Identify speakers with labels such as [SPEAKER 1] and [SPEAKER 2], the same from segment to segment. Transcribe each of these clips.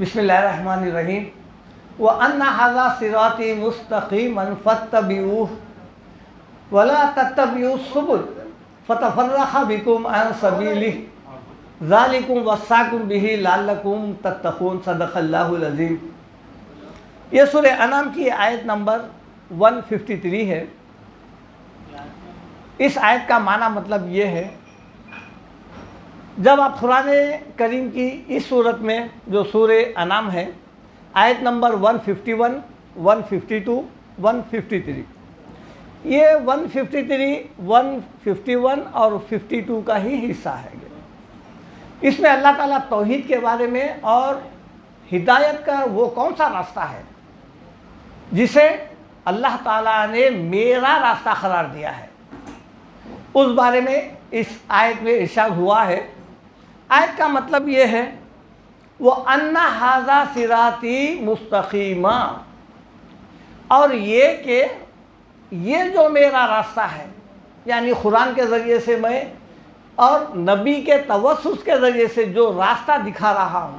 [SPEAKER 1] بسم اللہ الرحمن الرحیم وَأَنَّ هَذَا صِرَاطِي مُسْتَقِيمًا فَاتَّبِعُوهُ وَلَا تَتَّبِعُوا السُّبُلَ فَتَفَرَّقَ بِكُمْ عَنْ سَبِيلِهِ ذَلِكُمْ وَصَّاكُمْ بِهِ لَعَلَّكُمْ تَتَّقُونَ صدق اللہ العظیم۔ یہ سورہ انعام کی آیت نمبر 153 ہے۔ اس آیت کا معنی مطلب یہ ہے، جب آپ قرآن کریم کی اس صورت میں جو سورہ انعام ہے، آیت نمبر 151، 152، 153، یہ 153، 151 اور 52 کا ہی حصہ ہے۔ اس میں اللہ تعالیٰ توحید کے بارے میں اور ہدایت کا وہ کون سا راستہ ہے جسے اللہ تعالیٰ نے میرا راستہ قرار دیا ہے، اس بارے میں اس آیت میں ارشاد ہوا ہے۔ آیت کا مطلب یہ ہے وَأَنَّ هَذَا صِرَاطِي مُسْتَقِيمًا، اور یہ کہ یہ جو میرا راستہ ہے، یعنی قرآن کے ذریعے سے میں اور نبی کے توسط کے ذریعے سے جو راستہ دکھا رہا ہوں،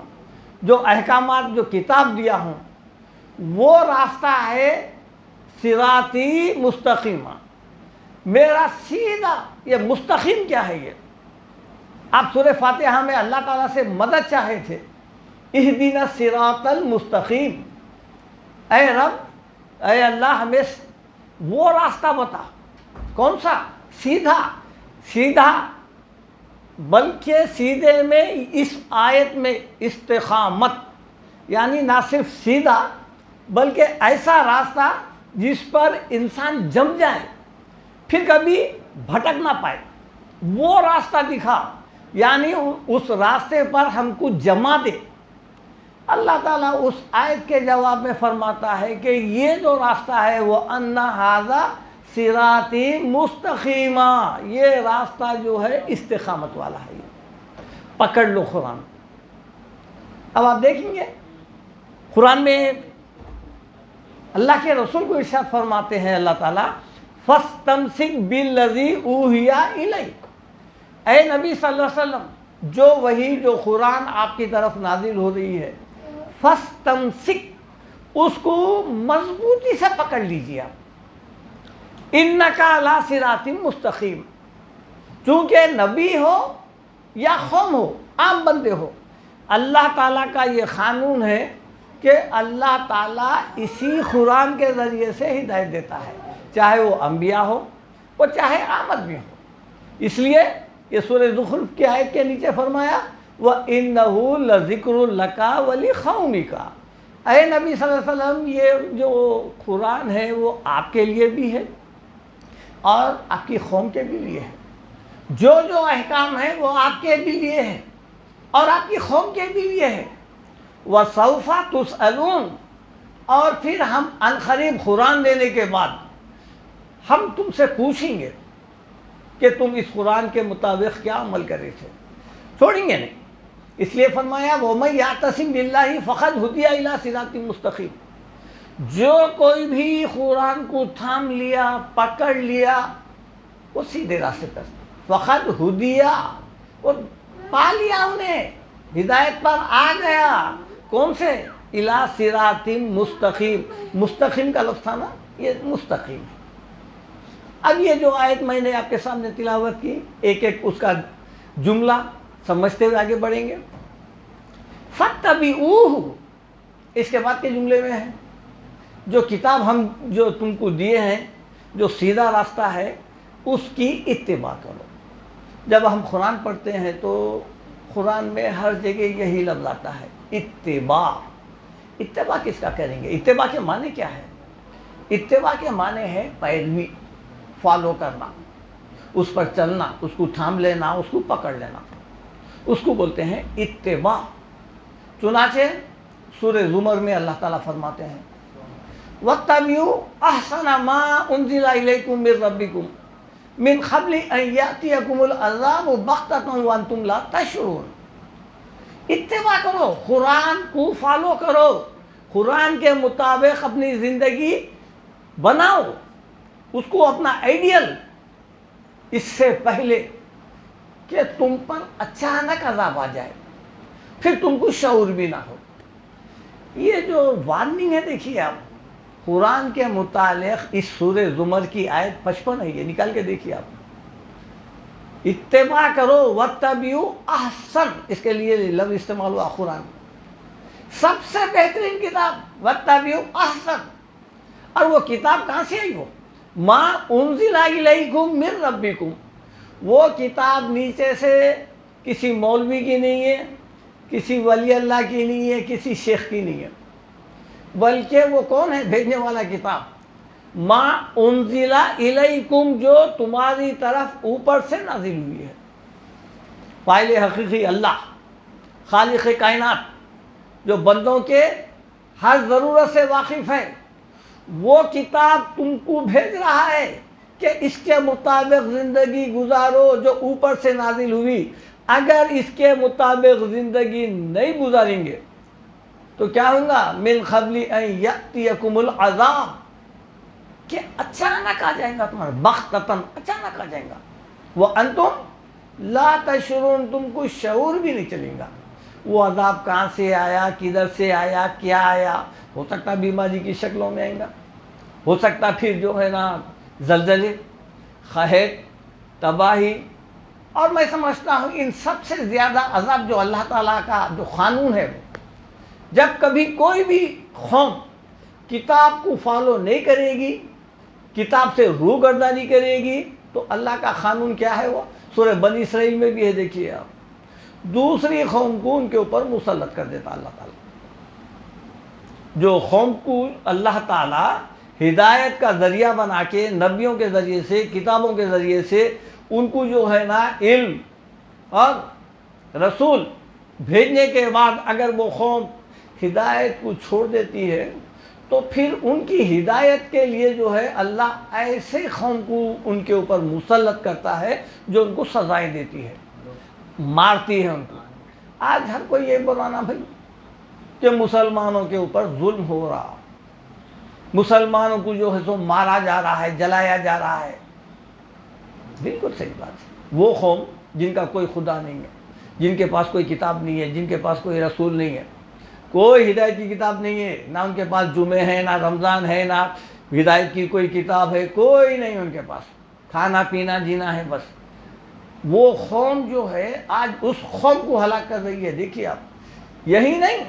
[SPEAKER 1] جو احکامات جو کتاب دیا ہوں، وہ راستہ ہے صراطی مستقیمہ، میرا سیدھا۔ یہ مستقیم کیا ہے؟ یہ آپ سورہ فاتحہ میں اللہ تعالیٰ سے مدد چاہے تھے، اہدنا الصراط المستقیم، اے رب، اے اللہ ہمیں وہ راستہ بتا۔ کون سا؟ سیدھا۔ سیدھا بلکہ سیدھے میں اس آیت میں استقامت، یعنی نہ صرف سیدھا بلکہ ایسا راستہ جس پر انسان جم جائے، پھر کبھی بھٹک نہ پائے، وہ راستہ دکھا، یعنی اس راستے پر ہم کو جما دے۔ اللہ تعالیٰ اس آیت کے جواب میں فرماتا ہے کہ یہ جو راستہ ہے وہ وَأَنَّ هَذَا صِرَاطِي مُسْتَقِيمًا، یہ راستہ جو ہے استقامت والا ہے۔ پکڑ لو قرآن۔ اب آپ دیکھیں گے قرآن میں اللہ کے رسول کو ارشاد فرماتے ہیں اللہ تعالیٰ فَاسْتَمْسِكْ بِالَّذِي أُوحِيَ إِلَيْكَ، اے نبی صلی اللہ علیہ وسلم، جو وہی جو قرآن آپ کی طرف نازل ہو رہی ہے، فَاسْتَمْسِكْ، اس کو مضبوطی سے پکڑ لیجیے آپ۔ إِنَّكَ عَلَىٰ صِرَاطٍ مُسْتَقِيمٍ، چونکہ نبی ہو یا قوم ہو، عام بندے ہو، اللہ تعالیٰ کا یہ قانون ہے کہ اللہ تعالیٰ اسی قرآن کے ذریعے سے ہدایت دیتا ہے، چاہے وہ انبیاء ہو وہ چاہے عام آدمی ہو۔ اس لیے یہ سورہ زخرف کی آیت کے نیچے فرمایا وَإِنَّهُ لَذِكْرٌ لَكَ وَلِقَوْمِكَ، اے نبی صلی اللہ علیہ وسلم، یہ جو قرآن ہے وہ آپ کے لیے بھی ہے اور آپ کی قوم کے بھی لیے ہے۔ جو جو احکام ہیں وہ آپ کے بھی لیے ہے اور آپ کی قوم کے بھی لیے ہے۔ وَسَوْفَ تُسْأَلُونَ، اور پھر ہم عنقریب قرآن دینے کے بعد ہم تم سے پوچھیں گے کہ تم اس قرآن کے مطابق کیا عمل کرے تھے، چھوڑیں گے نہیں۔ اس لیے فرمایا وَمَن يَعْتَصِم بِاللَّهِ فَقَدْ هُدِيَ إِلَىٰ صِرَاطٍ مُسْتَقِيمٍ، جو کوئی بھی قرآن کو تھام لیا، پکڑ لیا، وہ سیدھے راستے پر، فقد ہدیہ، وہ پا لیا، انہیں ہدایت پر آ گیا۔ کون سے؟ اِلیٰ صراط مستقیم، مستقیم کا لفظ تھا نا، یہ مستقیم ہے۔ اب یہ جو آیت میں نے آپ کے سامنے تلاوت کی، ایک ایک اس کا جملہ سمجھتے ہوئے آگے بڑھیں گے۔ فَاتَّبِعُوهُ، اس کے بعد کے جملے میں ہے جو کتاب ہم جو تم کو دیے ہیں، جو سیدھا راستہ ہے، اس کی اتباع کرو۔ جب ہم قرآن پڑھتے ہیں تو قرآن میں ہر جگہ یہی لفظ آتا ہے، اتباع۔ اتباع کس کا کریں گے؟ اتباع کے معنی کیا ہے؟ اتباع کے معنی ہے پیروی، فالو کرنا، اس پر چلنا، اس کو تھام لینا، اس کو پکڑ لینا، اس کو بولتے ہیں اتباع۔ چنانچہ سورہ زمر میں اللہ تعالیٰ فرماتے ہیں وَاتَّبِعُوا أَحْسَنَ مَا أُنزِلَ إِلَيْكُم مِّن رَّبِّكُم مِّن قَبْلِ أَن يَأْتِيَكُمُ الْعَذَابُ بَغْتَةً وَأَنتُمْ لَا تَشْعُرُونَ۔ اتباع کرو، قرآن کو فالو کرو، قرآن کے مطابق اپنی زندگی بناؤ، اس کو اپنا آئیڈیل، اس سے پہلے کہ تم پر اچانک عذاب آ جائے، پھر تم کو شعور بھی نہ ہو۔ یہ جو وارننگ ہے دیکھیے آپ قرآن کے متعلق اس سورہ زمر کی آیت 55 ہے، یہ نکال کے دیکھیے آپ. اتباع کرو واتبعوا احسن، اس کے لیے لفظ استعمال ہوا قرآن. سب سے بہترین کتاب واتبعوا احسن. اور وہ کتاب کہاں سے آئی؟ وہ ما انزل الیکم من ربکم. وہ کتاب نیچے سے کسی مولوی کی نہیں ہے، کسی ولی اللہ کی نہیں ہے، کسی شیخ کی نہیں ہے، بلکہ وہ کون ہے؟ بھیجنے والا کتاب. ما انزل الیکم، جو تمہاری طرف اوپر سے نازل ہوئی ہے. فاعل حقیقی اللہ، خالق کائنات، جو بندوں کے ہر ضرورت سے واقف ہے، وہ کتاب تم کو بھیج رہا ہے کہ اس کے مطابق زندگی گزارو جو اوپر سے نازل ہوئی. اگر اس کے مطابق زندگی نہیں گزاریں گے تو کیا ہوگا؟ من قبل ان یأتیکم العذاب، کہ اچانک آ جائے گا تمہارا، بغتتاً اچانک آ جائے گا. وانتم لا تشعرون، تم کو شعور بھی نہیں چلے گا. وہ عذاب کہاں سے آیا، کدھر سے آیا، کیا آیا؟ ہو سکتا بیماری کی شکلوں میں آئے گا، ہو سکتا پھر جو ہے نا زلزلے، قحط، تباہی. اور میں سمجھتا ہوں ان سب سے زیادہ عذاب جو اللہ تعالیٰ کا جو قانون ہے، جب کبھی کوئی بھی قوم کتاب کو فالو نہیں کرے گی، کتاب سے روگردانی کرے گی، تو اللہ کا قانون کیا ہے؟ وہ سورہ بنی اسرائیل میں بھی ہے، دیکھیے آپ. دوسری قوم کو ان کے اوپر مسلط کر دیتا اللہ تعالیٰ. جو قوم کو اللہ تعالیٰ ہدایت کا ذریعہ بنا کے نبیوں کے ذریعے سے، کتابوں کے ذریعے سے ان کو جو ہے نا علم اور رسول بھیجنے کے بعد اگر وہ قوم ہدایت کو چھوڑ دیتی ہے، تو پھر ان کی ہدایت کے لیے جو ہے اللہ ایسے قوم کو ان کے اوپر مسلط کرتا ہے جو ان کو سزائیں دیتی ہے، مارتی ہے ان کو. آج ہر کوئی یہ بولانا بھائی کہ مسلمانوں کے اوپر ظلم ہو رہا، مسلمانوں کو جو ہے سو مارا جا رہا ہے، جلایا جا رہا ہے. بالکل صحیح بات ہے. وہ قوم جن کا کوئی خدا نہیں ہے، جن کے پاس کوئی کتاب نہیں ہے، جن کے پاس کوئی رسول نہیں ہے، کوئی ہدایت کی کتاب نہیں ہے، نہ ان کے پاس جمعے ہیں، نہ رمضان ہے، نہ ہدایت کی کوئی کتاب ہے، کوئی نہیں ان کے پاس، کھانا پینا جینا ہے بس. وہ قوم جو ہے آج اس قوم کو ہلاک کر رہی ہے. دیکھیے آپ، یہی نہیں،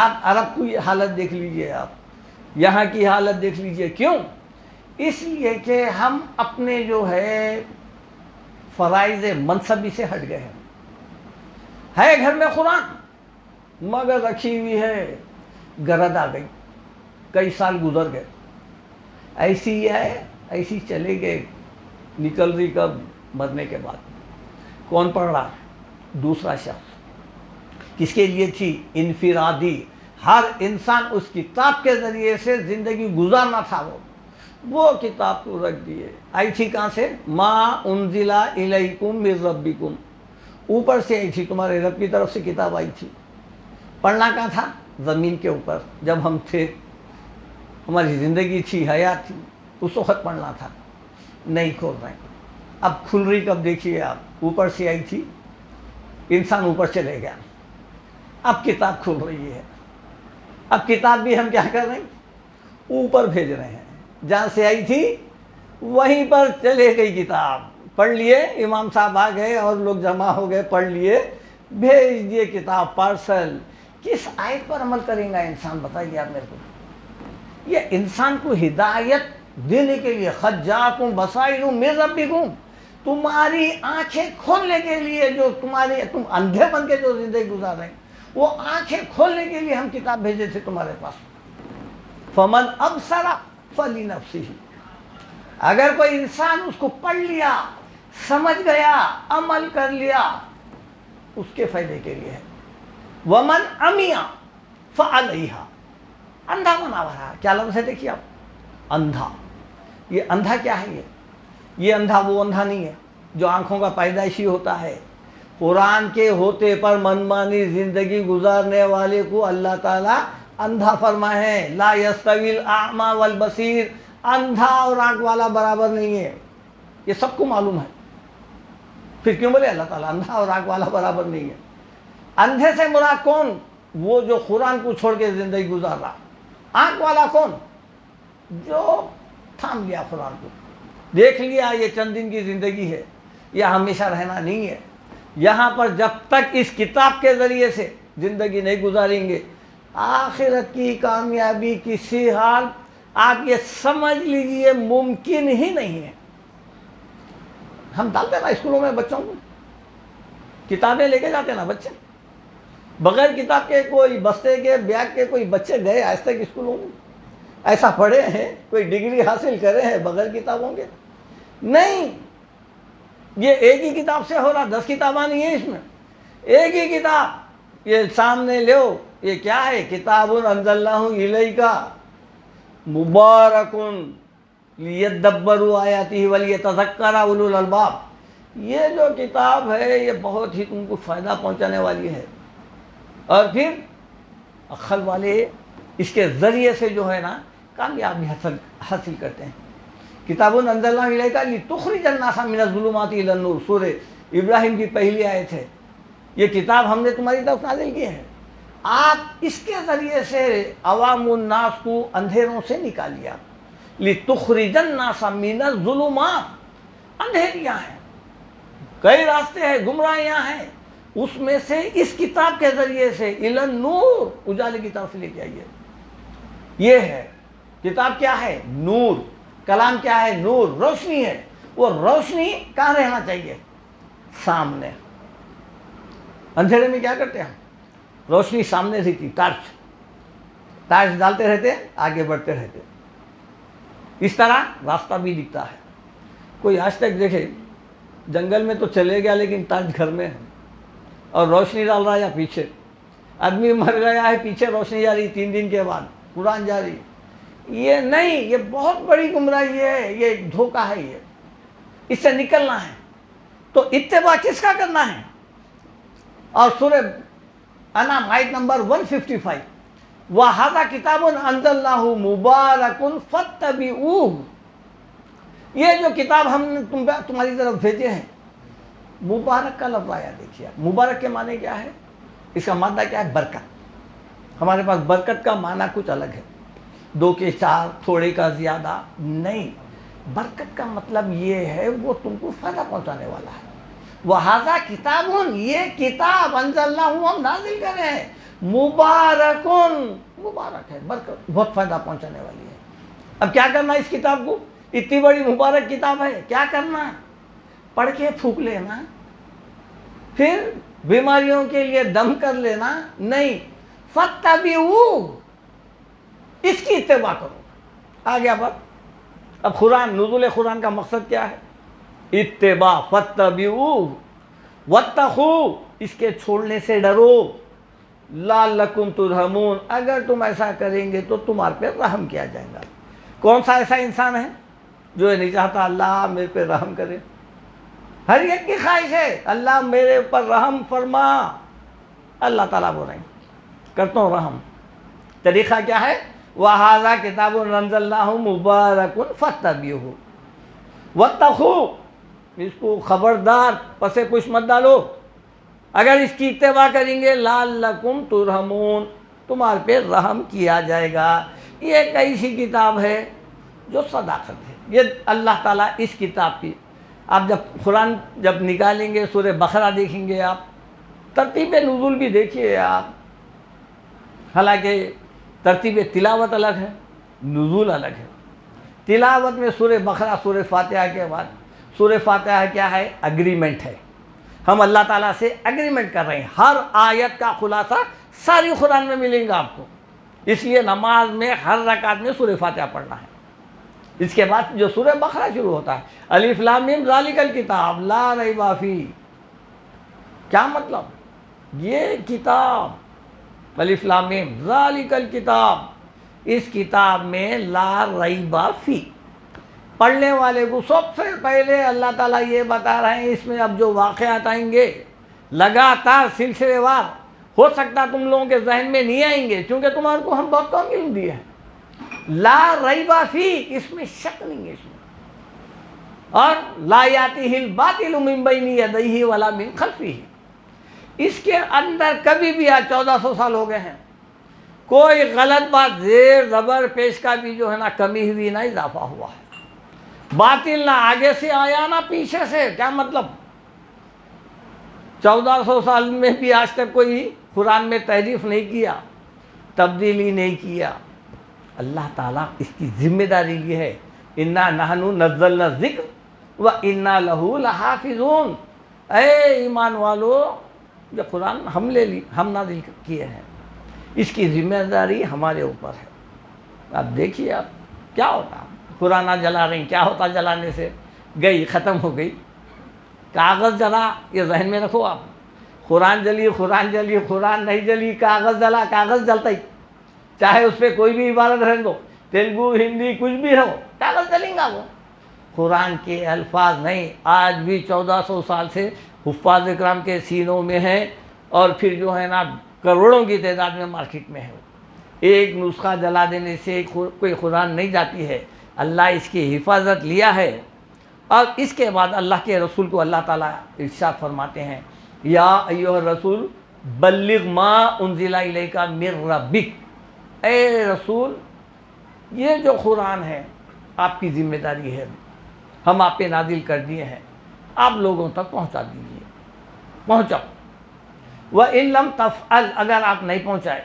[SPEAKER 1] آپ عرب کی حالت دیکھ لیجئے، آپ یہاں کی حالت دیکھ لیجئے. کیوں؟ اس لیے کہ ہم اپنے جو ہے فرائض منصبی سے ہٹ گئے ہیں. ہے گھر میں قرآن مگر رکھی ہوئی ہے، گرد آ گئی، کئی سال گزر گئے، ایسی ہی ہے، ایسی چلے گئے. نکل رہی کب؟ مرنے کے بعد. کون پڑھ رہا؟ دوسرا شخص. کس کے لیے تھی؟ انفرادی. ہر انسان اس کتاب کے ذریعے سے زندگی گزارنا تھا. وہ کتاب کو رکھ دیے. آئی تھی کہاں سے؟ ما انزل الیکم من ربکم، اوپر سے آئی تھی، تمہارے رب کی طرف سے کتاب آئی تھی. پڑھنا کہاں تھا؟ زمین کے اوپر. جب ہم تھے، ہماری زندگی تھی، حیات تھی، اس وقت پڑھنا تھا. نہیں کھول رہے ہیں. اب کھل رہی کب؟ دیکھیے آپ، اوپر سے آئی تھی، انسان اوپر چلے گیا، اب کتاب کھل رہی ہے. اب کتاب بھی ہم کیا کر رہے ہیں؟ اوپر بھیج رہے ہیں. جہاں سے آئی تھی وہیں پر چلے گئی کتاب. پڑھ لیے، امام صاحب آ گئے اور لوگ جمع ہو گئے، پڑھ لیے، بھیج دیے کتاب، پارسل. کس آیت پر عمل کریں گا انسان؟ بتائیے آپ میرے کو. یہ انسان کو ہدایت دینے کے لیے، قد جاءکم بصائر من ربکم، تمہاری آنکھیں کھولنے کے لیے، جو تم اندھے بن کے جو زندگی گزار رہے ہیں، وہ آنکھیں کھولنے کے لیے ہم کتاب بھیجے تھے تمہارے پاس. فمن ابصر فلنفسہ، اگر کوئی انسان اس کو پڑھ لیا، سمجھ گیا، عمل کر لیا، اس کے فائدے کے لیے ہے. ومن عمی فعلیہا، اندھا بنا ہوا. کیا لفظ ہے دیکھیے آپ، اندھا. یہ اندھا کیا ہے؟ یہ اندھا وہ اندھا نہیں ہے جو آنکھوں کا پیدائشی ہوتا ہے. قرآن کے ہوتے پر منمانی زندگی گزارنے والے کو اللہ تعالیٰ اندھا فرمائے ہیں. لا یستوی الاعمی والبصیر، اندھا اور آنکھ والا برابر نہیں ہے. یہ سب کو معلوم ہے. پھر کیوں بولے اللہ تعالیٰ اندھا اور آنکھ والا برابر نہیں ہے؟ اندھے سے مراد کون؟ وہ جو قرآن کو چھوڑ کے زندگی گزار رہا. آنکھ والا کون؟ جو تھام لیا قرآن کو, دیکھ لیا یہ چند دن کی زندگی ہے, یہ ہمیشہ رہنا نہیں ہے. یہاں پر جب تک اس کتاب کے ذریعے سے زندگی نہیں گزاریں گے, آخرت کی کامیابی کسی حال آپ یہ سمجھ لیجئے ممکن ہی نہیں ہے. ہم ڈالتے نا اسکولوں میں بچوں کو, کتابیں لے کے جاتے نا بچے, بغیر کتاب کے کوئی بستے کے بیگ کے کوئی بچے گئے آج تک اسکولوں میں؟ ایسا پڑھے ہیں کوئی ڈگری حاصل کرے ہیں بغیر کتابوں کے؟ نہیں. یہ ایک ہی کتاب سے ہو رہا, 10 کتابیں نہیں ہیں اس میں, ایک ہی کتاب. یہ سامنے لو, یہ کیا ہے؟ کتاب انزلناہ الیک مبارک لیدبروا آیاتہ ولیتذکر اولو الالباب. یہ جو کتاب ہے یہ بہت ہی تم کو فائدہ پہنچانے والی ہے. اور پھر عقل والے اس کے ذریعے سے جو ہے نا کامیابی حاصل کرتے ہیں. کتاب انزلناہ الیک لتخرج الناس من الظلمات الی النور, سورہ ابراہیم کی پہلی آیت ہے. یہ کتاب ہم نے تمہاری طرف نازل کی ہے, آپ اس کے ذریعے سے عوام الناس کو اندھیروں سے نکالیا. لتخرج الناس من الظلمات, اندھیریاں ہیں, کئی راستے ہیں, گمراہیاں ہیں, اس میں سے اس کتاب کے ذریعے سے الی النور, اجالے کی طرف لے کے آئیے. یہ ہے کتاب. کیا ہے؟ نور. کلام کیا ہے؟ نور, روشنی ہے. وہ روشنی کہاں رہنا چاہیے؟ سامنے. اندھیرے میں کیا کرتے ہیں؟ روشنی سامنے رہتی, ٹارچ ڈالتے رہتے, آگے بڑھتے رہتے. اس طرح راستہ بھی دکھتا ہے. کوئی آج تک دیکھے جنگل میں تو چلے گیا لیکن ٹارچ گھر میں ہے اور روشنی ڈال رہا ہے یا پیچھے. آدمی مر گیا ہے, پیچھے روشنی جا رہی, 3 دن کے بعد قرآن جاری. یہ نہیں, یہ بہت بڑی گمراہی ہے, یہ دھوکہ ہے. یہ اس سے نکلنا ہے تو اتباع کس کا کرنا ہے؟ اور سورہ انعام آیت نمبر 155, وَهَذَا كِتَابٌ أَنزَلْنَاهُ مُبَارَكٌ فَاتَّبِعُوهُ. یہ جو کتاب ہم نے تمہاری طرف بھیجے ہیں, مبارک کا لفظ آیا. دیکھیے مبارک کے معنی کیا ہے, اس کا مادہ کیا ہے؟ برکت. ہمارے پاس برکت کا معنی کچھ الگ ہے, 2 کے 4, تھوڑے کا زیادہ نہیں. برکت کا مطلب یہ ہے وہ تم کو فائدہ پہنچانے والا ہے. وَهَذَا کتاب, یہ کتاب انزلناہ ہم نازل کرے ہیں, مبارکن, مبارک ہے, برکت, بہت فائدہ پہنچانے والی ہے. اب کیا کرنا اس کتاب کو؟ اتنی بڑی مبارک کتاب ہے, کیا کرنا؟ پڑھ کے پھونک لینا, پھر بیماریوں کے لیے دم کر لینا نہیں. فَاتَّبِعُوهُ, اس کی اتباع کرو. آگے بات. اب قرآن, نزول قرآن کا مقصد کیا ہے؟ اتباع. فَاتَّبِعُوهُ وَاتَّقُوا, اس کے چھوڑنے سے ڈرو. لَعَلَّكُمْ تُرْحَمُونَ, اگر تم ایسا کریں گے تو تمہارے پہ رحم کیا جائے گا. کون سا ایسا انسان ہے جو یہ نہیں چاہتا اللہ میرے پہ رحم کرے؟ ہر ایک کی خواہش ہے اللہ میرے اوپر رحم فرما. اللہ تعالیٰ بول رہے ہیں کرتا ہوں رحم. طریقہ کیا ہے؟ وَهَذَا كِتَابٌ أَنزَلْنَاهُ مُبَارَكٌ فَاتَّبِعُوهُ وَاتَّقُوا, اس کو خبردار پس پش مت ڈالو. اگر اس کی اتباع کریں گے لَعَلَّكُمْ تُرْحَمُونَ, تمہارے پہ رحم کیا جائے گا. یہ ایک ایسی کتاب ہے جو صداقت ہے. یہ اللہ تعالیٰ اس کتاب کی, آپ جب قرآن جب نکالیں گے, سورہ بقرہ دیکھیں گے آپ, ترتیب نزول بھی دیکھیے آپ. حالانکہ ترتیب تلاوت الگ ہے, نزول الگ ہے. تلاوت میں سورہ بقرہ, سورہ فاتحہ کے بعد. سورہ فاتحہ کیا ہے؟ اگریمنٹ ہے. ہم اللہ تعالیٰ سے اگریمنٹ کر رہے ہیں. ہر آیت کا خلاصہ ساری قرآن میں ملیں گا آپ کو. اس لیے نماز میں ہر رکعت میں سورہ فاتحہ پڑھنا ہے. اس کے بعد جو سورہ بقرہ شروع ہوتا ہے, الف لام میم ذالک الکتاب لا ریب فیہ. کیا مطلب؟ یہ کتاب الف لام میم ذالک الکتاب, اس کتاب میں لا ریب فیہ. پڑھنے والے کو سب سے پہلے اللہ تعالیٰ یہ بتا رہے ہیں اس میں اب جو واقعات آئیں گے لگاتار سلسلے وار, ہو سکتا تم لوگوں کے ذہن میں نہیں آئیں گے کیونکہ تمہارے کو ہم بہت کم علم دیے ہیں. لا ریب فیہ, اس میں شک نہیں ہے اس میں. اور لا یاتیہ الباطل من بین یدیہ ولا من خلفہ, اس کے اندر کبھی بھی آج 1400 سال ہو گئے ہیں، کوئی غلط بات زیر زبر پیش کا بھی جو ہے نا کمی ہوئی نہ اضافہ ہوا ہے، باطل نہ آگے سے آیا نہ پیچھے سے۔ کیا مطلب؟ 1400 سال میں بھی آج تک کوئی قرآن میں تحریف نہیں کیا، تبدیلی نہیں کیا۔ اللہ تعالیٰ اس کی ذمہ داری لی ہے، انا نحن نزلنا الذکر و انا لہ لحافظون۔ اے ایمان والو، یہ قرآن ہم نازل کیے ہیں، اس کی ذمہ داری ہمارے اوپر ہے۔ اب دیکھیے آپ کیا ہوتا، قرآن جلا رہی، کیا ہوتا جلانے سے؟ گئی، ختم ہو گئی۔ کاغذ جلا، یہ ذہن میں رکھو آپ، قرآن جلی، قرآن جلی، قرآن نہیں جلی، کاغذ جلا، کاغذ جلتا ہی، چاہے اس پہ کوئی بھی عبارت رہنے دو، تیلگو ہندی کچھ بھی ہو، کاغذ جلیں گا وہ، قرآن کے الفاظ نہیں۔ آج بھی 1400 سال سے حفاظ اکرام کے سینوں میں ہیں، اور پھر جو ہے نا کروڑوں کی تعداد میں مارکیٹ میں ہے۔ ایک نسخہ جلا دینے سے کوئی قرآن نہیں جاتی ہے، اللہ اس کی حفاظت لیا ہے۔ اور اس کے بعد اللہ کے رسول کو اللہ تعالیٰ ارشاد فرماتے ہیں، یا ایھا الرسول بلغ ما انزل الیک من ربک، اے رسول یہ جو قرآن ہے آپ کی ذمہ داری ہے، ہم آپ پہ نازل کر دیے ہیں، آپ لوگوں تک پہنچا دیجیے، پہنچاؤ۔ وَإِن لَمْ تَفْعَلْ، اگر آپ نہیں پہنچائے،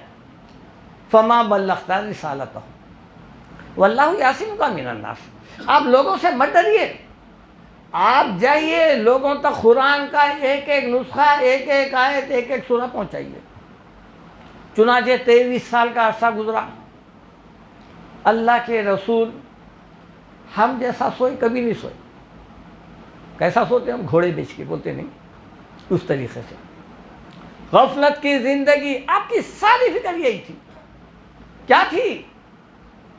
[SPEAKER 1] فَمَا بَلَّغْتَ رِسَالَتَهُ وَاللَّهُ يَعْصِمُكَ مِنَ النَّاسِ۔ آپ لوگوں سے مت ڈریے، آپ جائیے لوگوں تک قرآن کا ایک ایک نسخہ، ایک ایک آیت، ایک ایک سورہ پہنچائیے۔ چنانچہ 23 سال کا عرصہ گزرا، اللہ کے رسول ہم جیسا سوئے کبھی نہیں سوئے۔ کیسا سوتے ہم؟ گھوڑے بیچ کے، بولتے نہیں، اس طریقے سے۔ غفلت کی زندگی، آپ کی ساری فکر یہی تھی، کیا تھی؟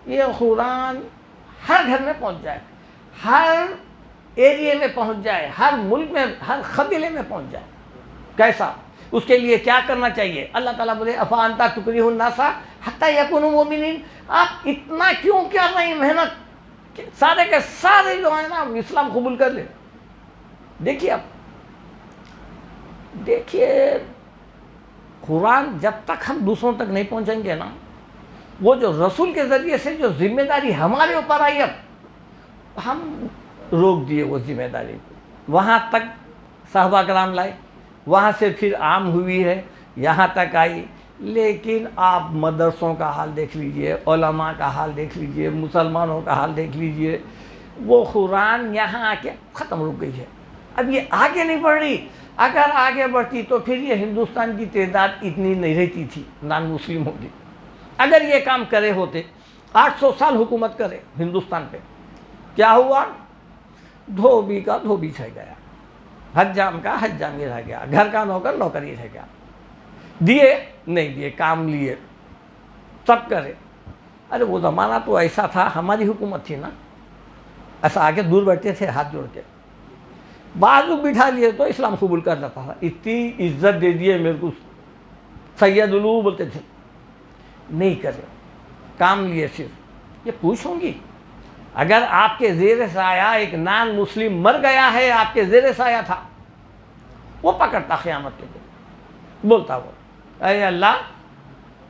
[SPEAKER 1] یہ قرآن ہر گھر میں پہنچ جائے، ہر ایریے میں پہنچ جائے، ہر ملک میں، ہر قبیلے میں پہنچ جائے۔ کیسا؟ اس کے لیے کیا کرنا چاہیے؟ اللہ تعالیٰ بولے افانتا تکرہ الناس حتی یکونوا مؤمنین۔ آپ اتنا کیوں کر رہے ہیں محنت، سارے کے سارے جو ہیں نا اسلام قبول کر لیں؟ دیکھیے آپ، دیکھیے قرآن جب تک ہم دوسروں تک نہیں پہنچیں گے نا، وہ جو رسول کے ذریعے سے جو ذمہ داری ہمارے اوپر آئی، اب ہم روک دیے وہ ذمہ داری کو، وہاں تک صحابہ کرام لائے، وہاں سے پھر عام ہوئی ہے، یہاں تک آئی۔ لیکن آپ مدرسوں کا حال دیکھ لیجئے، علماء کا حال دیکھ لیجئے، مسلمانوں کا حال دیکھ لیجئے، وہ قرآن یہاں آ کے ختم رک گئی ہے، اب یہ آگے نہیں بڑھ رہی۔ اگر آگے بڑھتی تو پھر یہ ہندوستان کی تعداد اتنی نہیں رہتی تھی نان مسلموں کی۔ اگر یہ کام کرے ہوتے، 800 سال حکومت کرے ہندوستان پہ، کیا ہوا؟ دھوبی کا دھوبی رہ گیا، حجام کا حجامی رہ گیا، گھر کا نوکر نوکری رہ گیا، دیے نہیں دیے، کام لیے، سب کرے۔ ارے وہ زمانہ تو ایسا تھا، ہماری حکومت تھی نا، ایسا آگے دور بیٹھتے تھے ہاتھ جوڑ کے، بازو بٹھا لیے تو اسلام قبول کر لیتا تھا، اتنی عزت دے دیے میرے کو، سید الو بولتے تھے، نہیں کرے، کام لیے صرف۔ یہ پوچھوں گی، اگر آپ کے زیر سایہ ایک نان مسلم مر گیا ہے، آپ کے زیر سایہ تھا، وہ پکڑتا قیامت کے دن، بولتا وہ اے اللہ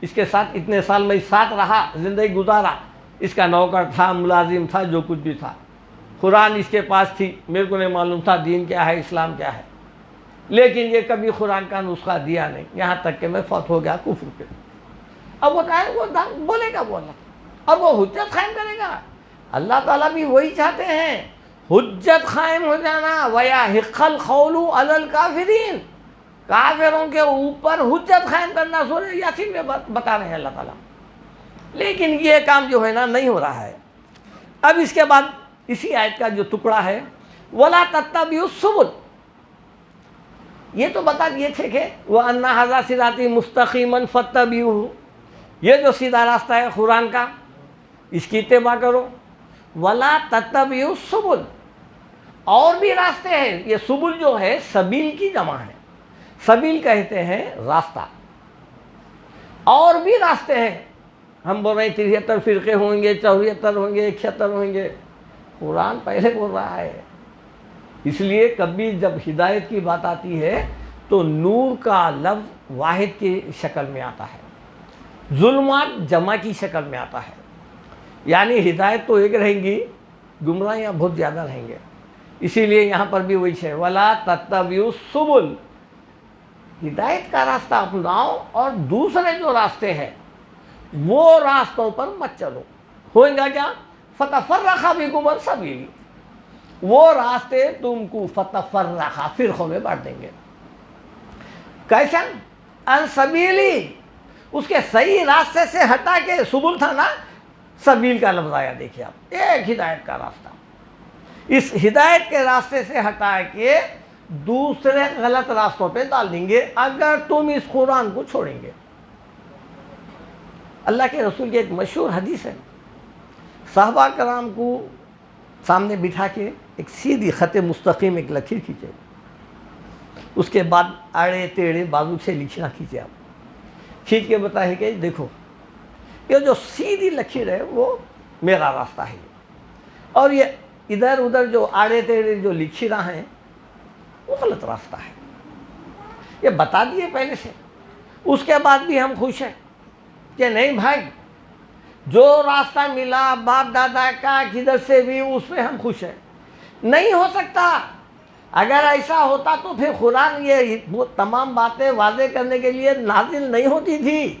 [SPEAKER 1] اس کے ساتھ اتنے سال میں ساتھ رہا، زندگی گزارا، اس کا نوکر تھا، ملازم تھا، جو کچھ بھی تھا، قرآن اس کے پاس تھی، میرے کو نہیں معلوم تھا دین کیا ہے، اسلام کیا ہے، لیکن یہ کبھی قرآن کا نسخہ دیا نہیں، یہاں تک کہ میں فوت ہو گیا کفر پہ۔ اب وہ بولے گا وہ اللہ، اور وہ حجت قائم کرے گا۔ اللہ تعالیٰ بھی وہی چاہتے ہیں، حجت قائم ہو جانا، وَيَحِقَّ الْقَوْلُ عَلَى الْكَافِرِينَ، کافروں کے اوپر حجت قائم کرنا، سورہ یاسین میں بتا رہے ہیں اللہ تعالیٰ۔ لیکن یہ کام جو ہے نا نہیں ہو رہا ہے۔ اب اس کے بعد اسی آیت کا جو ٹکڑا ہے، وَلَا تَتَّبِعُوا السُّبُلَ، یہ تو بتا دیے تھے کہ وَأَنَّ هَذَا صِرَاطِي مُسْتَقِيمًا فَاتَّبِعُوهُ، یہ جو سیدھا راستہ ہے قرآن کا، اس کی اتباع کرو۔ وَلَا تَتَّبِعُوا السُّبُلَ، اور بھی راستے ہیں، یہ سبل جو ہے سبیل کی جمع ہے، سبیل کہتے ہیں راستہ، اور بھی راستے ہیں۔ ہم بول رہے ہیں 73 فرقے ہوں گے، 74 ہوں گے، 76 ہوں گے، قرآن پہلے بول رہا ہے۔ اس لیے کبھی جب ہدایت کی بات آتی ہے تو نور کا لفظ واحد کی شکل میں آتا ہے، ظلمات جمع کی شکل میں آتا ہے، یعنی ہدایت تو ایک رہیں گی، گمراہیاں بہت زیادہ رہیں گے. اسی لیے یہاں پر بھی وہی ہے، وَلَا تَتَّبِعُوا السُّبُلَ، ہدایت کا راستہ اپناؤ اور دوسرے جو راستے ہیں وہ راستوں پر مت چلو. ہوئیں گا کیا؟ فَتَفَرَّقَ بِكُمْ عَنْ سَبِيلِهِ، وہ راستے تم کو فتفرقہ فرقوں میں بانٹ دیں گے. کیسا؟ عن سبیلی، اس کے صحیح راستے سے ہٹا کے، سبل تھا نا، سبیل کا لفظ آیا. دیکھیے آپ، ایک ہدایت کا راستہ، اس ہدایت کے راستے سے ہٹا کے دوسرے غلط راستوں پہ ڈال دیں گے اگر تم اس قرآن کو چھوڑیں گے. اللہ کے رسول کی ایک مشہور حدیث ہے، صحابہ کرام کو سامنے بٹھا کے ایک سیدھی خط مستقیم ایک لکیر کھینچے، اس کے بعد آڑے ٹیڑھے بازو سے لکھنا کھینچے. آپ کھینچ کے بتائے کہ دیکھو یہ جو سیدھی لکیر ہے وہ میرا راستہ ہے، اور یہ ادھر ادھر جو آڑے ٹیڑھے جو لکیراں ہیں وہ غلط راستہ ہے. یہ بتا دیے پہلے سے. اس کے بعد بھی ہم خوش ہیں کہ نہیں بھائی، جو راستہ ملا باپ دادا کا کدھر سے بھی، اس پہ ہم خوش ہیں. نہیں ہو سکتا. اگر ایسا ہوتا تو پھر قرآن یہ تمام باتیں واضح کرنے کے لیے نازل نہیں ہوتی تھی.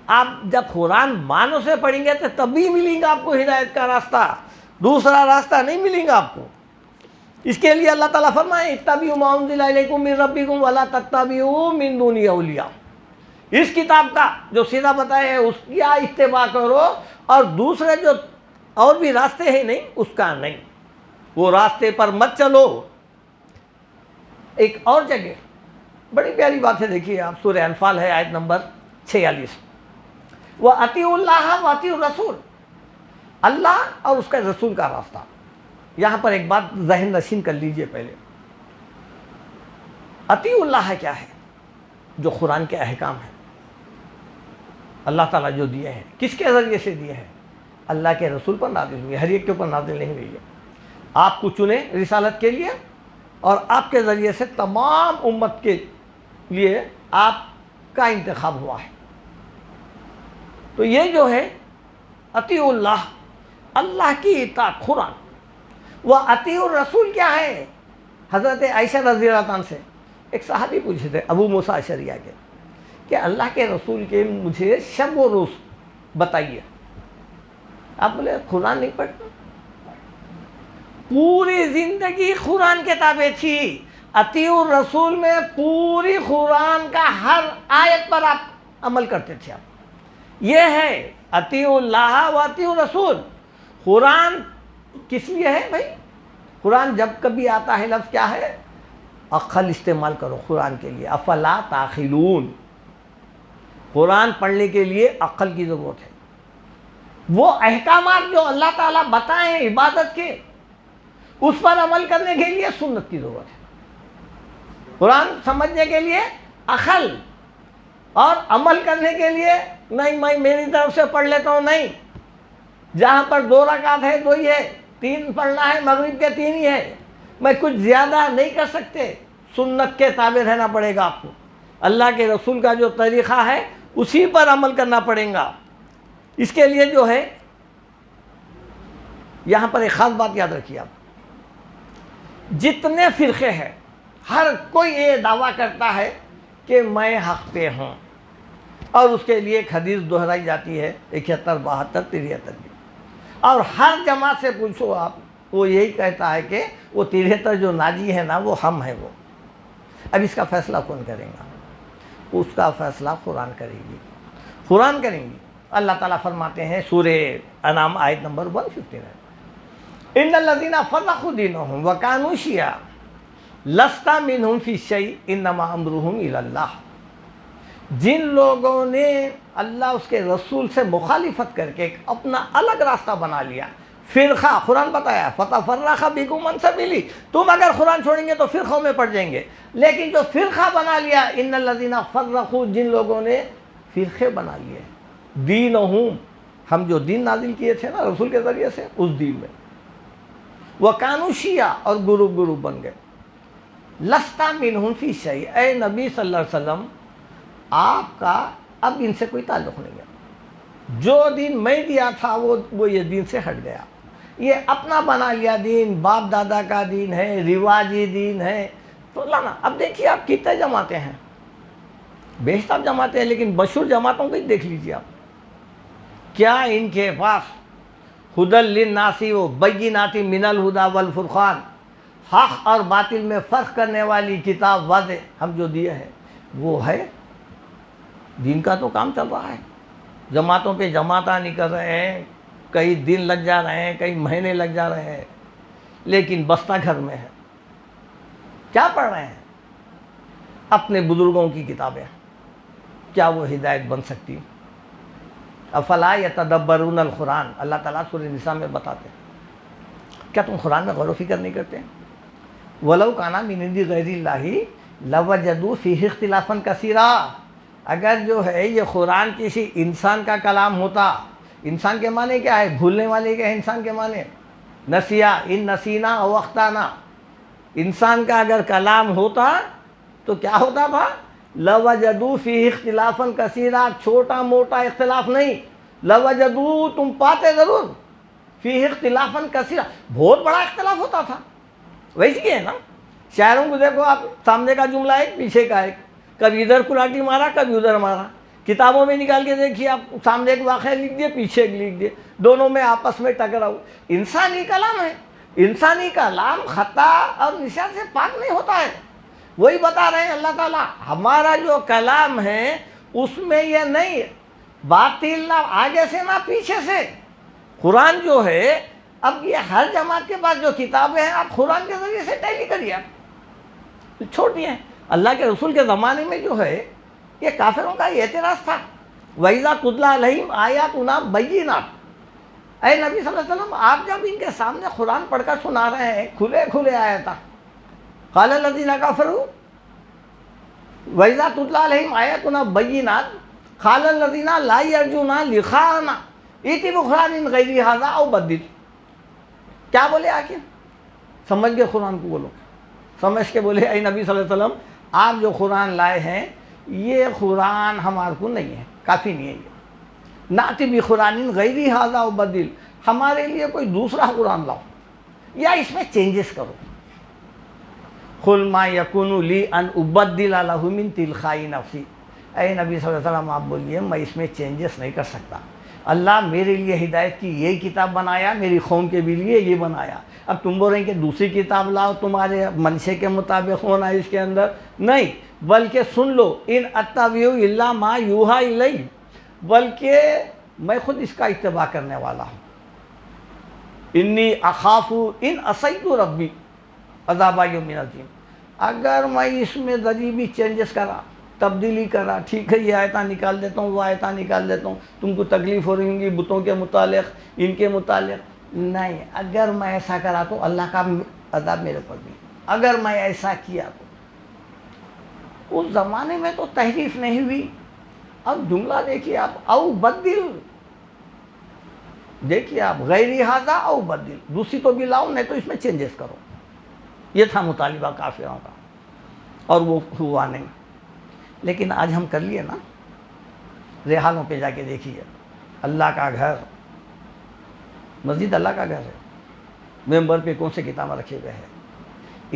[SPEAKER 1] آپ جب قرآن معنوں سے پڑھیں گے تو تب بھی ملیں گا آپ کو ہدایت کا راستہ، دوسرا راستہ نہیں ملے گا آپ کو. اس کے لیے اللہ تعالیٰ فرمائے اتبعوا ما انزل الیکم من ربکم ولا تتبعوا من دونہ اولیاء. اس کتاب کا جو سیدھا بتایا ہے اس کا اتباع کرو، اور دوسرے جو اور بھی راستے ہیں نہیں، اس کا نہیں، وہ راستے پر مت چلو. ایک اور جگہ بڑی پیاری بات ہے، دیکھیے آپ، سورہ انفال ہے، آیت نمبر 46، وَأَطِیعُوا اللَّهَ وَأَطِیعُوا الرَّسُولَ، اللہ اور اس کے رسول کا راستہ. یہاں پر ایک بات ذہن نشین کر لیجئے پہلے. اطیعوا اللہ کیا ہے؟ جو قرآن کے احکام ہیں، اللہ تعالیٰ جو دیے ہیں، کس کے ذریعے سے دیے ہیں؟ اللہ کے رسول پر نازل ہوئی، ہر ایک کے اوپر نازل نہیں ہوئی ہے. آپ کو چنے رسالت کے لیے، اور آپ کے ذریعے سے تمام امت کے لیے آپ کا انتخاب ہوا ہے. تو یہ جو ہے اطیعوا اللہ، اللہ کی اطاعت قرآن. وہ اطیعوا الرسول کیا ہے؟ حضرت عائشہ رضی اللہ عنہ سے ایک صحابی پوچھے تھے، ابو موسیٰ اشعری کے، کہ اللہ کے رسول کے مجھے شب و روز بتائیے. آپ بولے قرآن نہیں پڑھتے؟ پوری زندگی قرآن کتابیں تھی. اطیعوا الرسول میں پوری قرآن کا ہر آیت پر آپ عمل کرتے تھے. آپ یہ ہے اطیعوا اللہ و اطیعوا الرسول. قرآن کس لیے ہے بھائی؟ قرآن جب کبھی آتا ہے لفظ کیا ہے؟ عقل استعمال کرو قرآن کے لیے. افلا تعقلون، قرآن پڑھنے کے لیے عقل کی ضرورت ہے. وہ احکامات جو اللہ تعالیٰ بتائیں ہیں عبادت کے، اس پر عمل کرنے کے لیے سنت کی ضرورت ہے. قرآن سمجھنے کے لیے عقل، اور عمل کرنے کے لیے نہیں میں میری طرف سے پڑھ لیتا ہوں، نہیں. جہاں پر 2 رکعت ہے 2 ہی ہے، 3 پڑھنا ہے مغرب کے 3 ہی ہے، میں کچھ زیادہ نہیں کر سکتے. سنت کے تابع رہنا پڑے گا آپ کو. اللہ کے رسول کا جو طریقہ ہے اسی پر عمل کرنا پڑے گا. اس کے لیے جو ہے یہاں پر ایک خاص بات یاد رکھیے آپ، جتنے فرقے ہیں ہر کوئی یہ دعویٰ کرتا ہے کہ میں حق پہ ہوں، اور اس کے لیے ایک حدیث دہرائی جاتی ہے 71 72 73 کی. اور ہر جماعت سے پوچھو آپ، وہ یہی کہتا ہے کہ وہ 73 جو ناجی ہے نا وہ ہم ہیں. وہ اب اس کا فیصلہ کون کرے گا؟ اس کا فیصلہ قرآن کرے گی، قرآن کریں گی. اللہ تعالیٰ فرماتے ہیں سورہ انعام آیت نمبر 159، ان الذین فرقوا دینہم وکانوا شیعا لست منہم فی شیء انما امرہم الی اللہ. جن لوگوں نے اللہ اس کے رسول سے مخالفت کر کے اپنا الگ راستہ بنا لیا، فرقہ، قرآن بتایا فتفرق بکم عن سبیلی، تم اگر قرآن چھوڑیں گے تو فرقوں میں پڑ جائیں گے. لیکن جو فرقہ بنا لیا، ان الذین فرقوا، جن لوگوں نے فرقے بنا لیے، دینہم، ہم جو دین نازل کیے تھے نا رسول کے ذریعے سے، اس دین میں، وکانوا شیعا، اور گروپ بن گئے. لستا منہم فی شیء، اے نبی صلی اللہ علیہ وسلم آپ کا اب ان سے کوئی تعلق نہیں ہے، جو دین میں دیا تھا وہ یہ دین سے ہٹ گیا، یہ اپنا بنا لیا دین، باپ دادا کا دین ہے، رواجی دین ہے۔ تو لانا اب دیکھیے آپ کتنے جماعتیں ہیں، بے حساب جماعتیں ہیں، لیکن مشہور جماعتوں کو ہی دیکھ لیجیے آپ، کیا ان کے پاس ہدی للناس و بینات من الہدی والفرقان، حق اور باطل میں فرق کرنے والی کتاب واضح ہم جو دیے ہیں وہ ہے۔ دین کا تو کام چل رہا ہے، جماعتوں پہ جماعتیں نہیں کر رہے ہیں، کئی دن لگ جا رہے ہیں، کئی مہینے لگ جا رہے ہیں، لیکن بستہ گھر میں ہے۔ کیا پڑھ رہے ہیں؟ اپنے بزرگوں کی کتابیں، کیا وہ ہدایت بن سکتی؟ افلا یتدبرون القرآن، اللہ تعالیٰ سورہ نساء میں بتاتے ہیں، کیا تم قرآن میں غور و فکر نہیں کرتے؟ وَلَوْ كَانَ مِنْ عِنْدِ غَيْرِ اللَّهِ لَوَجَدُوا فِيهِ اخْتِلَافًا كَثِيرًا، اگر جو ہے یہ قرآن کسی انسان کا کلام ہوتا، انسان کے معنی کیا ہے؟ بھولنے والے کے انسان کے معنی، نسیہ ان نسینا او اخطانا، انسان کا اگر کلام ہوتا تو کیا ہوتا تھا؟ لَوَجَدُوا فِيهِ اخْتِلَافًا كَثِيرًا، چھوٹا موٹا اختلاف نہیں، لَوَجَدُوا تم پاتے ضرور، فِيهِ اخْتِلَافًا كَثِيرًا، بہت بڑا اختلاف ہوتا تھا۔ ویسے ہی ہے نا، شاعروں کو دیکھو آپ، سامنے کا جملہ ایک پیچھے کا ایک، کبھی ادھر کلاٹی مارا کبھی ادھر مارا، کتابوں میں نکال کے دیکھیے آپ، سامنے ایک واقعہ لکھ دیے پیچھے ایک لکھ دیے، دونوں میں آپس میں ٹکراؤ۔ انسانی کلام ہے، انسانی کلام خطا اور نشان سے پاک نہیں ہوتا ہے۔ وہی بتا رہے ہیں اللہ تعالیٰ، ہمارا جو کلام ہے اس میں یہ نہیں باطل نہ آگے سے نہ پیچھے سے۔ قرآن جو ہے، اب یہ ہر جماعت کے پاس جو کتابیں ہیں آپ قرآن کے ذریعے سے ٹیلی کریے، آپ چھوٹی ہیں۔ اللہ کے رسول کے زمانے میں جو ہے یہ کافروں کا اعتراض تھا، وَإِذَا تُتْلَىٰ عَلَيْهِمْ آيَاتُنَا بَيِّنَاتٍ، اے نبی صلی اللہ علیہ وسلم آپ جب ان کے سامنے قرآن پڑھ کر سنا رہے ہیں کھلے کھلے آیات، قَالَ الَّذِينَ كَفَرُوا وَإِذَا تُتْلَىٰ عَلَيْهِمْ آيَاتُنَا بَيِّنَاتٍ قَالَ الَّذِينَ لَا يَرْجُونَ لِقَاءَنَا ائْتِ بِقُرْآنٍ غَيْرِ هَٰذَا أَوْ بَدِّلْ، کیا بولے آخر؟ سمجھ گئے قرآن کو؟ بولو سمجھ کے بولے اے نبی صلی اللہ علیہ وسلم آپ جو قرآن لائے ہیں یہ قرآن ہمارے کو نہیں ہے، کافی نہیں ہے، یہ نَأْتِ بِقُرْآنٍ غَيْرِ هَٰذَا أَوْ بَدِّلْ، ہمارے لیے کوئی دوسرا قرآن لاؤ یا اس میں چینجز کرو۔ قُلْ مَا يَكُونُ لِي أَنْ أُبَدِّلَ لَهُ مِنْ تِلْقَاءِ نَفْسِي، اے نبی صلی اللہ علیہ وسلم آپ بولیے میں اس میں چینجز نہیں کر سکتا، اللہ میرے لیے ہدایت کی یہی کتاب بنایا، میری قوم کے بھی لیے یہ بنایا، اب تم بول رہے ہیں کہ دوسری کتاب لاؤ تمہارے منشے کے مطابق ہونا اس کے اندر، نہیں، بلکہ سن لو ان اتبع الا ما یوحی الی، بلکہ میں خود اس کا اتباع کرنے والا ہوں، انی اخاف ان عصیت ربی عذاب یوم عظیم، اگر میں اس میں ذری بھی چینجز کرا، تبدیلی کرا، ٹھیک ہے یہ آیتیں نکال دیتا ہوں وہ آیتیں نکال دیتا ہوں، تم کو تکلیف ہو رہی ہوں گی بتوں کے متعلق ان کے متعلق، نہیں، اگر میں ایسا کرا تو اللہ کا عذاب میرے پر بھی، اگر میں ایسا کیا تو۔ اس زمانے میں تو تحریف نہیں ہوئی، اب جملہ دیکھیے آپ، او بدل، دیکھیے آپ غیر ھذا او بدل، دوسری تو بھی لاؤ نہیں تو اس میں چینجز کرو، یہ تھا مطالبہ کافروں کا، اور وہ ہوا نہیں۔ لیکن آج ہم کر لیے نا، ریحانوں پہ جا کے دیکھیے، اللہ کا گھر، مسجد اللہ کا گھر ہے، ممبر پہ کون سے کتابیں رکھے ہوئے ہیں؟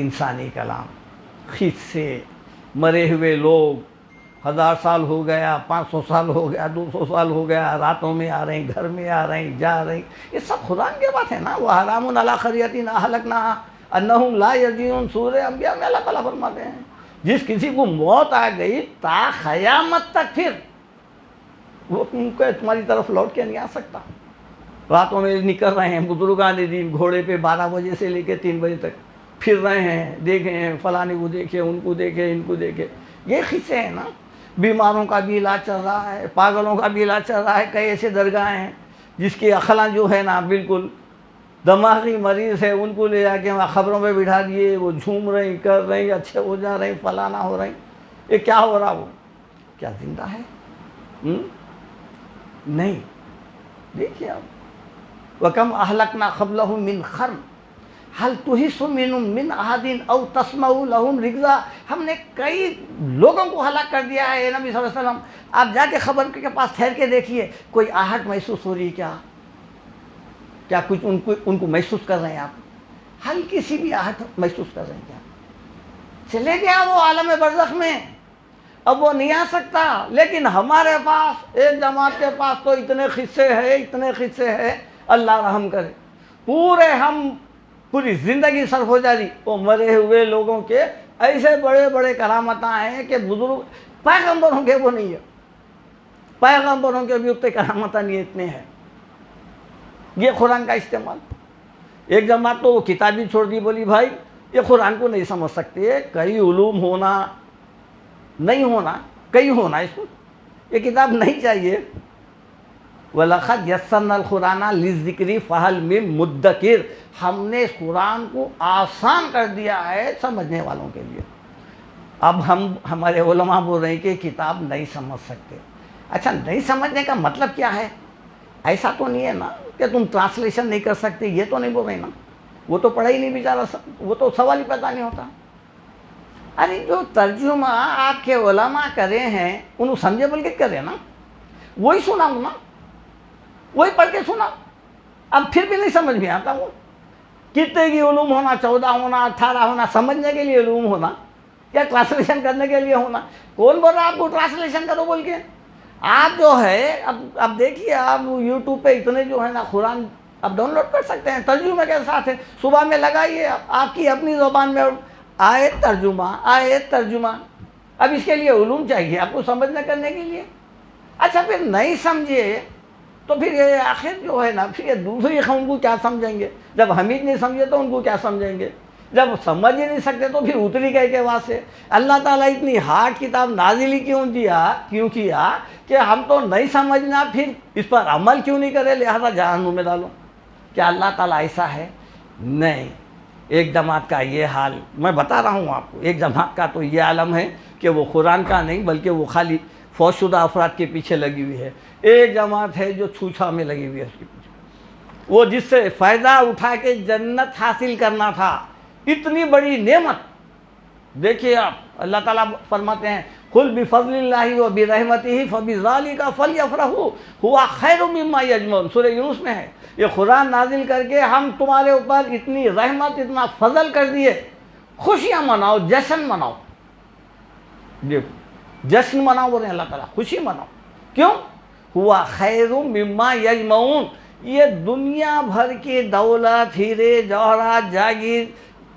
[SPEAKER 1] انسانی کلام، خط سے مرے ہوئے لوگ، 1000 سال ہو گیا، 500 سال ہو گیا، 200 سال ہو گیا، راتوں میں آ رہے ہیں، گھر میں آ رہے ہیں، جا رہے ہیں، یہ سب قرآن کے بات ہے نا۔ وَحَرَامٌ عَلَىٰ قَرْيَةٍ أَهْلَكْنَاهَا أَنَّهُمْ لَا يَرْجِعُونَ، سورہ انبیاء میں اللہ تعالیٰ فرماتے ہیں جس کسی کو موت آ گئی تا قیامت تک پھر وہ تمہاری طرف لوٹ کے نہیں آ سکتا۔ راتوں میں نکل رہے ہیں بزرگان دین، گھوڑے پہ 12 بجے سے لے کے 3 بجے تک پھر رہے ہیں، دیکھے ہیں فلانے کو دیکھے، ان کو دیکھے، ان کو دیکھے، یہ قصے ہیں نا۔ بیماروں کا بھی علاج چل رہا ہے، پاگلوں کا بھی علاج چل رہا ہے، کئی ایسے درگاہیں ہیں جس کی عقلاں جو ہے نا بالکل دماغی مریض ہے، ان کو لے جا کے وہاں خبروں پہ بٹھا دیے، وہ جھوم رہے ہیں، کر رہے ہیں، اچھے ہو جا رہے ہیں، فلانا ہو رہے ہیں، یہ کیا ہو رہا؟ وہ کیا زندہ ہے؟ نہیں۔ دیکھیے آپ، وَكَمْ أَهْلَكْنَا قَبْلَهُم مِّنْ قَرْنٍ، حل تحسن من احد او تسمع لهم رکزا، ہم نے کئی لوگوں کو ہلاک کر دیا ہے نبی صلی اللہ علیہ وسلم. آپ جا کے خبر کے پاس ٹھہر کے دیکھیے، کوئی آہٹ محسوس ہو رہی ہے کیا کچھ ان کو محسوس کر رہے ہیں آپ؟ ہلکی سی بھی آہٹ محسوس کر رہے ہیں کیا؟ چلے گیا وہ عالم برزخ میں، اب وہ نہیں آ سکتا. لیکن ہمارے پاس ایک جماعت کے پاس تو اتنے قصے ہیں، اللہ رحم کرے. پوری زندگی صرف ہو جا رہی وہ مرے ہوئے لوگوں کے ایسے بڑے بڑے کرامتاں ہیں کہ بزرگ پیغمبروں کے وہ نہیں ہے، پیغمبروں کے بھی اتنے کرامتاں نہیں اتنے ہیں. یہ قرآن کا استعمال. ایک جماعت تو وہ کتاب ہی چھوڑ دی، بولی بھائی یہ قرآن کو نہیں سمجھ سکتے، کئی علوم ہونا نہیں ہونا، کئی ہونا، اس کو یہ کتاب نہیں چاہیے. وَلَقَدْ يَسَّرْنَا الْقُرْآنَ لِلذِّكْرِ فَهَلْ مِن مُدَّكِرٍ، ہم نے اس قرآن کو آسان کر دیا ہے سمجھنے والوں کے لیے. اب ہمارے علماء بول رہے ہیں کہ کتاب نہیں سمجھ سکتے. اچھا، نہیں سمجھنے کا مطلب کیا ہے؟ ایسا تو نہیں ہے نا کہ تم ٹرانسلیشن نہیں کر سکتے، یہ تو نہیں بول رہے نا. وہ تو پڑھا ہی نہیں بیچارہ، وہ تو سوال ہی پیدا نہیں ہوتا. ارے جو ترجمہ آپ کے علماء کرے ہیں انہوں سمجھے بول کے کرے نا، وہی سناؤں نا، وہی پڑھ کے سنا. اب پھر بھی نہیں سمجھ میں آتا. وہ کتنے کی علوم ہونا، 14 ہونا، 18 ہونا، سمجھنے کے لیے علوم ہونا یا ٹرانسلیشن کرنے کے لیے ہونا. کون بول رہا آپ کو ٹرانسلیشن کرو بول کے؟ آپ جو ہے اب دیکھیے، آپ یوٹیوب پہ اتنے جو ہے نا قرآن آپ ڈاؤن لوڈ کر سکتے ہیں ترجمے کے ساتھ ہے. صبح میں لگائیے آپ کی اپنی زبان میں آیت ترجمہ. اب اس کے لیے علوم چاہیے آپ کو سمجھنے کرنے کے لیے. اچھا، پھر نہیں سمجھے تو پھر یہ آخر جو ہے نا، پھر یہ دوسری قوم کو کیا سمجھیں گے؟ جب ہم ہی نہیں سمجھے تو ان کو کیا سمجھیں گے؟ جب سمجھ ہی نہیں سکتے تو پھر اتری گئے کے واسطے. اللہ تعالیٰ اتنی ہارڈ کتاب نازل ہی کیوں کیا کہ ہم تو نہیں سمجھنا، پھر اس پر عمل کیوں نہیں کرے، لہذا جہنم میں ڈالو. کیا اللہ تعالیٰ ایسا ہے؟ نہیں. ایک جماعت کا یہ حال میں بتا رہا ہوں آپ کو. ایک جماعت کا تو یہ عالم ہے کہ وہ قرآن کا نہیں بلکہ وہ خالی فوج شدہ افراد کے پیچھے لگی ہوئی ہے. ایک جماعت ہے جو چھوچھا میں لگی ہوئی ہے اس کے پیچھے، وہ جس سے فائدہ اٹھا کے جنت حاصل کرنا تھا. اتنی بڑی نعمت دیکھیے آپ. اللہ تعالیٰ فرماتے ہیں قُلْ بِفَضْلِ اللَّهِ وَبِرَحْمَتِهِ فَبِذَلِكَ فَلْيَفْرَحُوا هُوَ خَيْرٌ مِّمَّا يَجْمَعُونَ. سورہ یونس میں ہے. یہ قرآن نازل کر کے ہم تمہارے اوپر اتنی رحمت، اتنا فضل کر دیے، خوشیاں مناؤ، جشن مناؤ. جشن مناؤ بولے اللہ تعالیٰ، خوشی مناؤ. کیوں؟ ہوا خیر مما یجمعون. یہ دنیا بھر کی دولت، ہیرے جواہرات، جاگیر،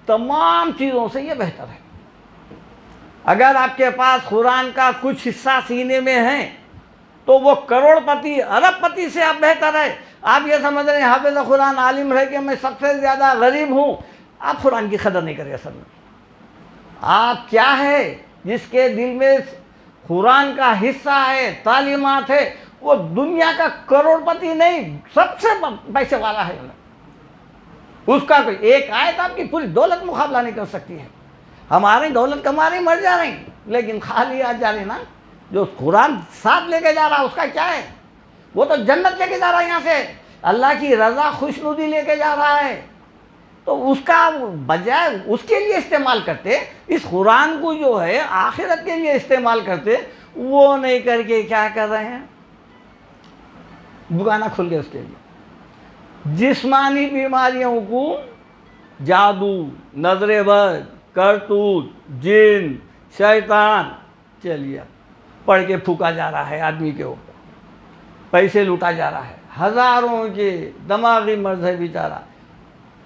[SPEAKER 1] تمام چیزوں سے یہ بہتر ہے. اگر آپ کے پاس قرآن کا کچھ حصہ سینے میں ہے تو وہ کروڑ پتی، ارب پتی سے آپ بہتر ہے. آپ یہ سمجھ رہے ہیں حافظ قرآن عالم رہ کے میں سب سے زیادہ غریب ہوں. آپ قرآن کی قدر نہیں کریں. اصل میں آپ کیا ہے جس کے دل میں قرآن کا حصہ ہے، تعلیمات ہے، وہ دنیا کا کروڑ پتی نہیں، سب سے پیسے والا ہے. اس کا کوئی ایک آیت آپ کی پوری دولت مقابلہ نہیں کر سکتی ہے. ہماری دولت کما رہی، مر جا رہی، لیکن خالی آ جا رہی نا. جو قرآن ساتھ لے کے جا رہا اس کا کیا ہے؟ وہ تو جنت لے کے جا رہا ہے، یہاں سے اللہ کی رضا، خوشنودی لے کے جا رہا ہے. تو اس کا بجائے اس کے لیے استعمال کرتے، اس قرآن کو جو ہے آخرت کے لیے استعمال کرتے، وہ نہیں کر کے کیا کر رہے ہیں؟ دکانیں کھل گئے اس کے لیے. جسمانی بیماریوں کو جادو، نظر بد، کرتوت، جن، شیطان، چلیے پڑھ کے پھونکا جا رہا ہے آدمی کے اوپر، پیسے لوٹا جا رہا ہے. ہزاروں کے دماغی مرض ہے بیچارہ.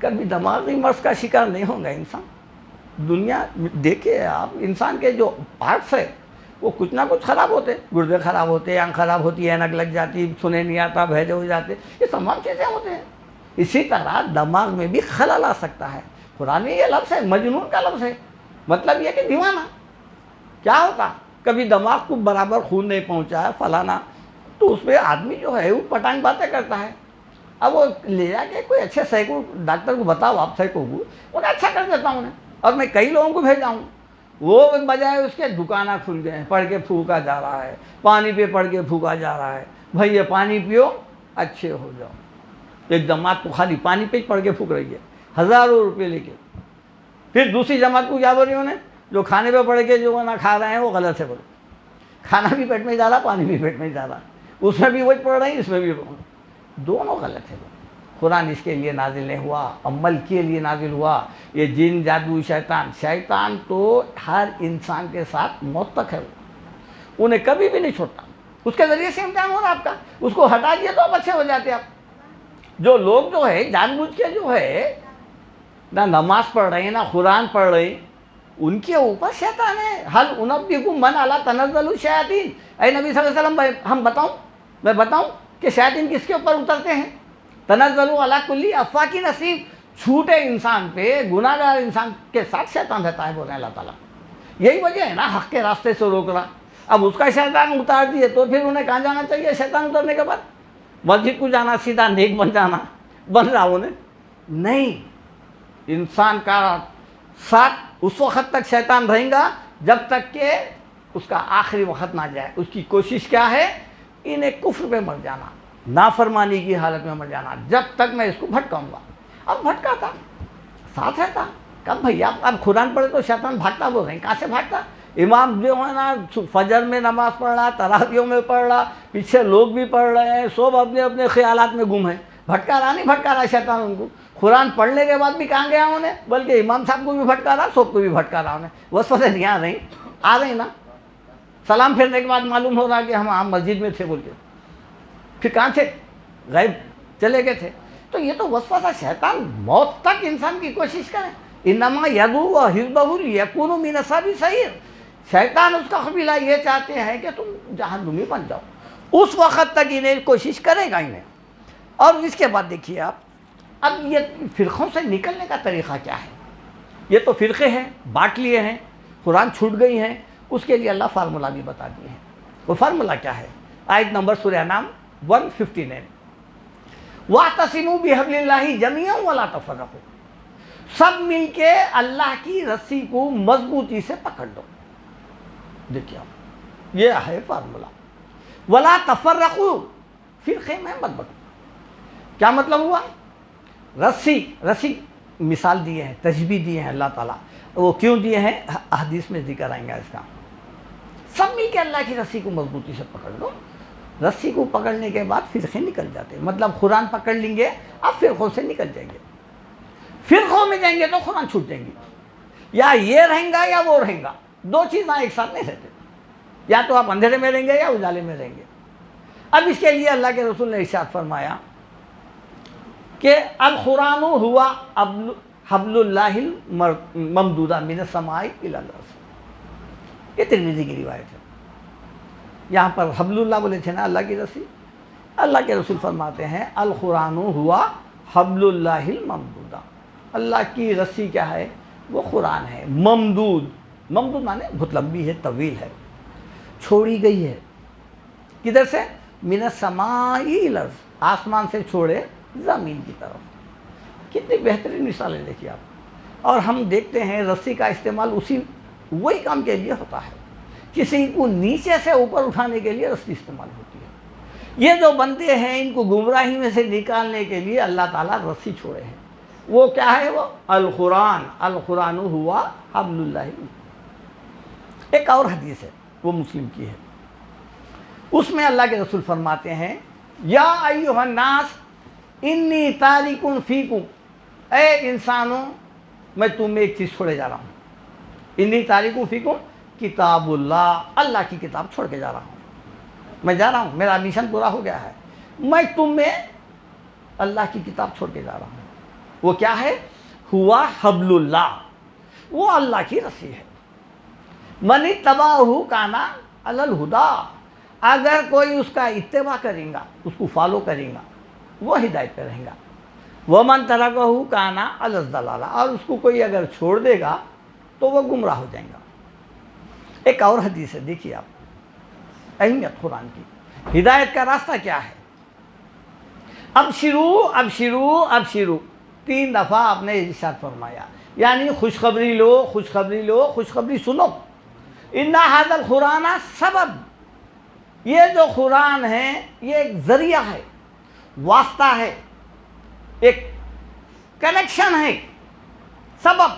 [SPEAKER 1] کبھی دماغی مرض کا شکار نہیں ہوگا انسان. دنیا دیکھیں آپ، انسان کے جو پارٹس ہے وہ کچھ نہ کچھ خراب ہوتے، گردے خراب ہوتے، آنکھ خراب ہوتی، اینک لگ جاتی، سنے نہیں آتا، بہرے ہو جاتے، یہ تمام چیزیں ہوتے ہیں. اسی طرح دماغ میں بھی خلل آ سکتا ہے. قرآن میں یہ لفظ ہے، مجنون کا لفظ ہے، مطلب یہ کہ دیوانہ. کیا ہوتا؟ کبھی دماغ کو برابر خون نہیں پہنچا ہے فلانا، تو اس پہ آدمی جو ہے وہ پٹانگ باتیں کرتا ہے. اب وہ لے جا کے کوئی اچھے سائیکو ڈاکٹر کو بتاؤ، آپ سائیکو کو، انہیں اچھا کر دیتا ہوں. اور میں کئی لوگوں کو بھیجا ہوں، وہ بجائے اس کے دکانیں کھل گئے ہیں، پڑھ کے پھونکا جا رہا ہے، پانی پہ پڑھ کے پھونکا جا رہا ہے. بھائی یہ پانی پیو اچھے ہو جاؤ. ایک جماعت تو خالی پانی پہ ہی پڑھ کے پھونک رہی ہے. ہزاروں روپے لے کے. پھر دوسری جماعت کو کیا بول رہی انہیں؟ جو کھانے پہ پڑھ کے جو نہ کھا رہے ہیں وہ غلط ہے. بولو کھانا بھی پیٹ میں جا رہا, پانی بھی پیٹ میں جا رہا, اس میں بھی وہی پڑھ رہے ہیں, اس میں بھی دونوں غلط ہے. قرآن اس کے لیے نازل نہیں ہوا, عمل کے لیے نازل ہوا. یہ جن جادو شیطان تو ہر انسان کے ساتھ موت تک ہے, انہیں کبھی بھی نہیں چھوڑتا. اس کے ذریعے سے امتحان ہو رہا آپ کا, اس کو ہٹا دیا تو آپ اچھے ہو جاتے. آپ جو لوگ جو ہے جان بوجھ کے جو ہے نہ نماز پڑھ رہے ہیں نہ قرآن پڑھ رہے ہیں, ان کے اوپر شیطان ہے. حل انبئکم من علی تنزل الشیاطین. اے نبی صلی اللہ علیہ وسلم میں بتاؤں کہ شیاطین کس کے اوپر اترتے ہیں؟ تنزل علی کل افاک نثیم. چھوٹے انسان پہ, گناہ گار انسان کے ساتھ شیطان رہتا ہے, بول رہے ہیں اللہ تعالیٰ. یہی وجہ ہے نا حق کے راستے سے روک رہا. اب اس کا شیطان اتار دیے تو پھر انہیں کہاں جانا چاہیے؟ شیطان اترنے کے بعد مسجد کو جانا, سیدھا نیک بن جانا. بن رہا انہیں نہیں. انسان کا ساتھ اس وقت تک شیطان رہیں گا جب تک کہ اس کا آخری وقت نہ جائے. اس کی کوشش کیا ہے؟ انہیں کفر پہ مر جانا, نافرمانی کی حالت میں مر جانا, جب تک میں اس کو بھٹکاؤں گا. اب بھٹکا تھا, ساتھ رہتا. کب بھیا اب قرآن پڑھے تو شیطان بھاگتا, بول رہے ہیں کہاں سے بھاگتا؟ امام جو ہے نا فجر میں نماز پڑھ رہا, تراویحوں میں پڑھ رہا, پیچھے لوگ بھی پڑھ رہے ہیں, سب اپنے اپنے خیالات میں گم ہیں. بھٹکا رہا نہیں بھٹکا رہا شیطان ان کو. قرآن پڑھنے کے بعد بھی کہاں گیا انہیں؟ بلکہ امام صاحب کو بھی بھٹکا رہا, سب کو بھی بھٹکا رہا انہیں. وسوسے نہیں آ رہی نا. سلام پھرنے کے بعد معلوم ہو رہا کہ ہم عام مسجد میں تھے بول کے, پھر کہاں تھے؟ غیب چلے گئے تھے. تو یہ تو وسوسہ شیطان موت تک انسان کی کوشش کرے. انما یدعو حزبہ لیکونوا من اصحاب السعیر. شیطان اس کا قبیلہ یہ چاہتے ہیں کہ تم جہنمی بن جاؤ. اس وقت تک انہیں کوشش کرے گا انہیں. اور اس کے بعد دیکھیے آپ, اب یہ فرقوں سے نکلنے کا طریقہ کیا ہے؟ یہ تو فرقے ہیں, بانٹ لیے ہیں, قرآن چھوٹ گئی ہیں. اس کے لیے اللہ فارمولہ بھی بتا دیے ہیں. وہ فارمولہ کیا ہے؟ آیت نمبر سورہ انعام 159. وَاعْتَصِمُوا بِحَبْلِ اللَّهِ جَمِيعًا وَلَا تَفَرَّقُوا. سب مل کے اللہ کی رسی کو مضبوطی سے پکڑ لو. دیکھیے آپ, یہ ہے فارمولہ. وَلَا تَفَرَّقُوا, فرقے میں مت بٹو. کیا مطلب ہوا؟ رسی مثال دیے ہیں, تشبیہ دیے ہیں اللہ تعالیٰ. وہ کیوں دیے ہیں احادیث میں ذکر آئیں گا اس کا. سب مل کے اللہ کی رسی کو مضبوطی سے پکڑ لو. رسی کو پکڑنے کے بعد فرقے نکل جاتے ہیں. مطلب قرآن پکڑ لیں گے, اب فرقوں سے نکل جائیں گے. فرقوں میں جائیں گے تو قرآن چھوٹ جائیں گے. یا یہ رہیں گا یا وہ رہیں گا, دو چیزیں ایک ساتھ نہیں رہتے. یا تو آپ اندھیرے میں رہیں گے یا اجالے میں رہیں گے. اب اس کے لیے اللہ کے رسول نے ارشاد فرمایا کہ القرآن ہوا حبل اللہ الممدودہ من السماء الی الارض. یہ ترمذی کی روایت ہے. یہاں پر حبل اللہ بولے تھے نا, اللہ کی رسی. اللہ کے رسول فرماتے ہیں القرآن ہوا حبل اللہ الممدودہ. اللہ کی رسی کیا ہے؟ وہ قرآن ہے. ممدود مانے بہت لمبی ہے, طویل ہے, چھوڑی گئی ہے. کدھر سے؟ من السماء الی الارض, آسمان سے چھوڑے زمین کی طرف. کتنی بہترین مثالیں دیکھیے آپ. اور ہم دیکھتے ہیں رسی کا استعمال وہی کام کے لیے ہوتا ہے. کسی کو نیچے سے اوپر اٹھانے کے لیے رسی استعمال ہوتی ہے. یہ جو بندے ہیں ان کو گمراہی میں سے نکالنے کے لیے اللہ تعالیٰ رسی چھوڑے ہیں. وہ کیا ہے؟ وہ القرآن ہوا حبل اللہ. ایک اور حدیث ہے, وہ مسلم کی ہے. اس میں اللہ کے رسول فرماتے ہیں یا ایھا الناس انی تارک فیکم. اے انسانوں, میں تم میں ایک چیز چھوڑے جا رہا ہوں. انی تارک فیکم کتاب اللہ. اللہ کی کتاب چھوڑ کے جا رہا ہوں. میں جا رہا ہوں, میرا مشن پورا ہو گیا ہے. میں تم میں اللہ کی کتاب چھوڑ کے جا رہا ہوں. وہ کیا ہے؟ ہوا حبل اللہ, وہ اللہ کی رسی ہے. من اتبعہ کان علی الہدی. اگر کوئی اس کا اتباع کرے گا, اس کو فالو کرے گا, وہ ہدایت پہ رہیں گا. ومن ترکہ کان علی الضلالہ. اور اس کو کوئی اگر چھوڑ دے گا تو وہ گمراہ ہو جائیں گا. ایک اور حدیث ہے, دیکھیے آپ, اہمیت قرآن کی. ہدایت کا راستہ کیا ہے؟ ابشروا ابشروا ابشروا, 3 دفعہ آپ نے ارشاد فرمایا. یعنی خوشخبری لو, خوشخبری لو, خوشخبری سنو. ان ھذا القرآن سبب. یہ جو قرآن ہے یہ ایک ذریعہ ہے, واسطہ ہے, ایک کنیکشن ہے، سبب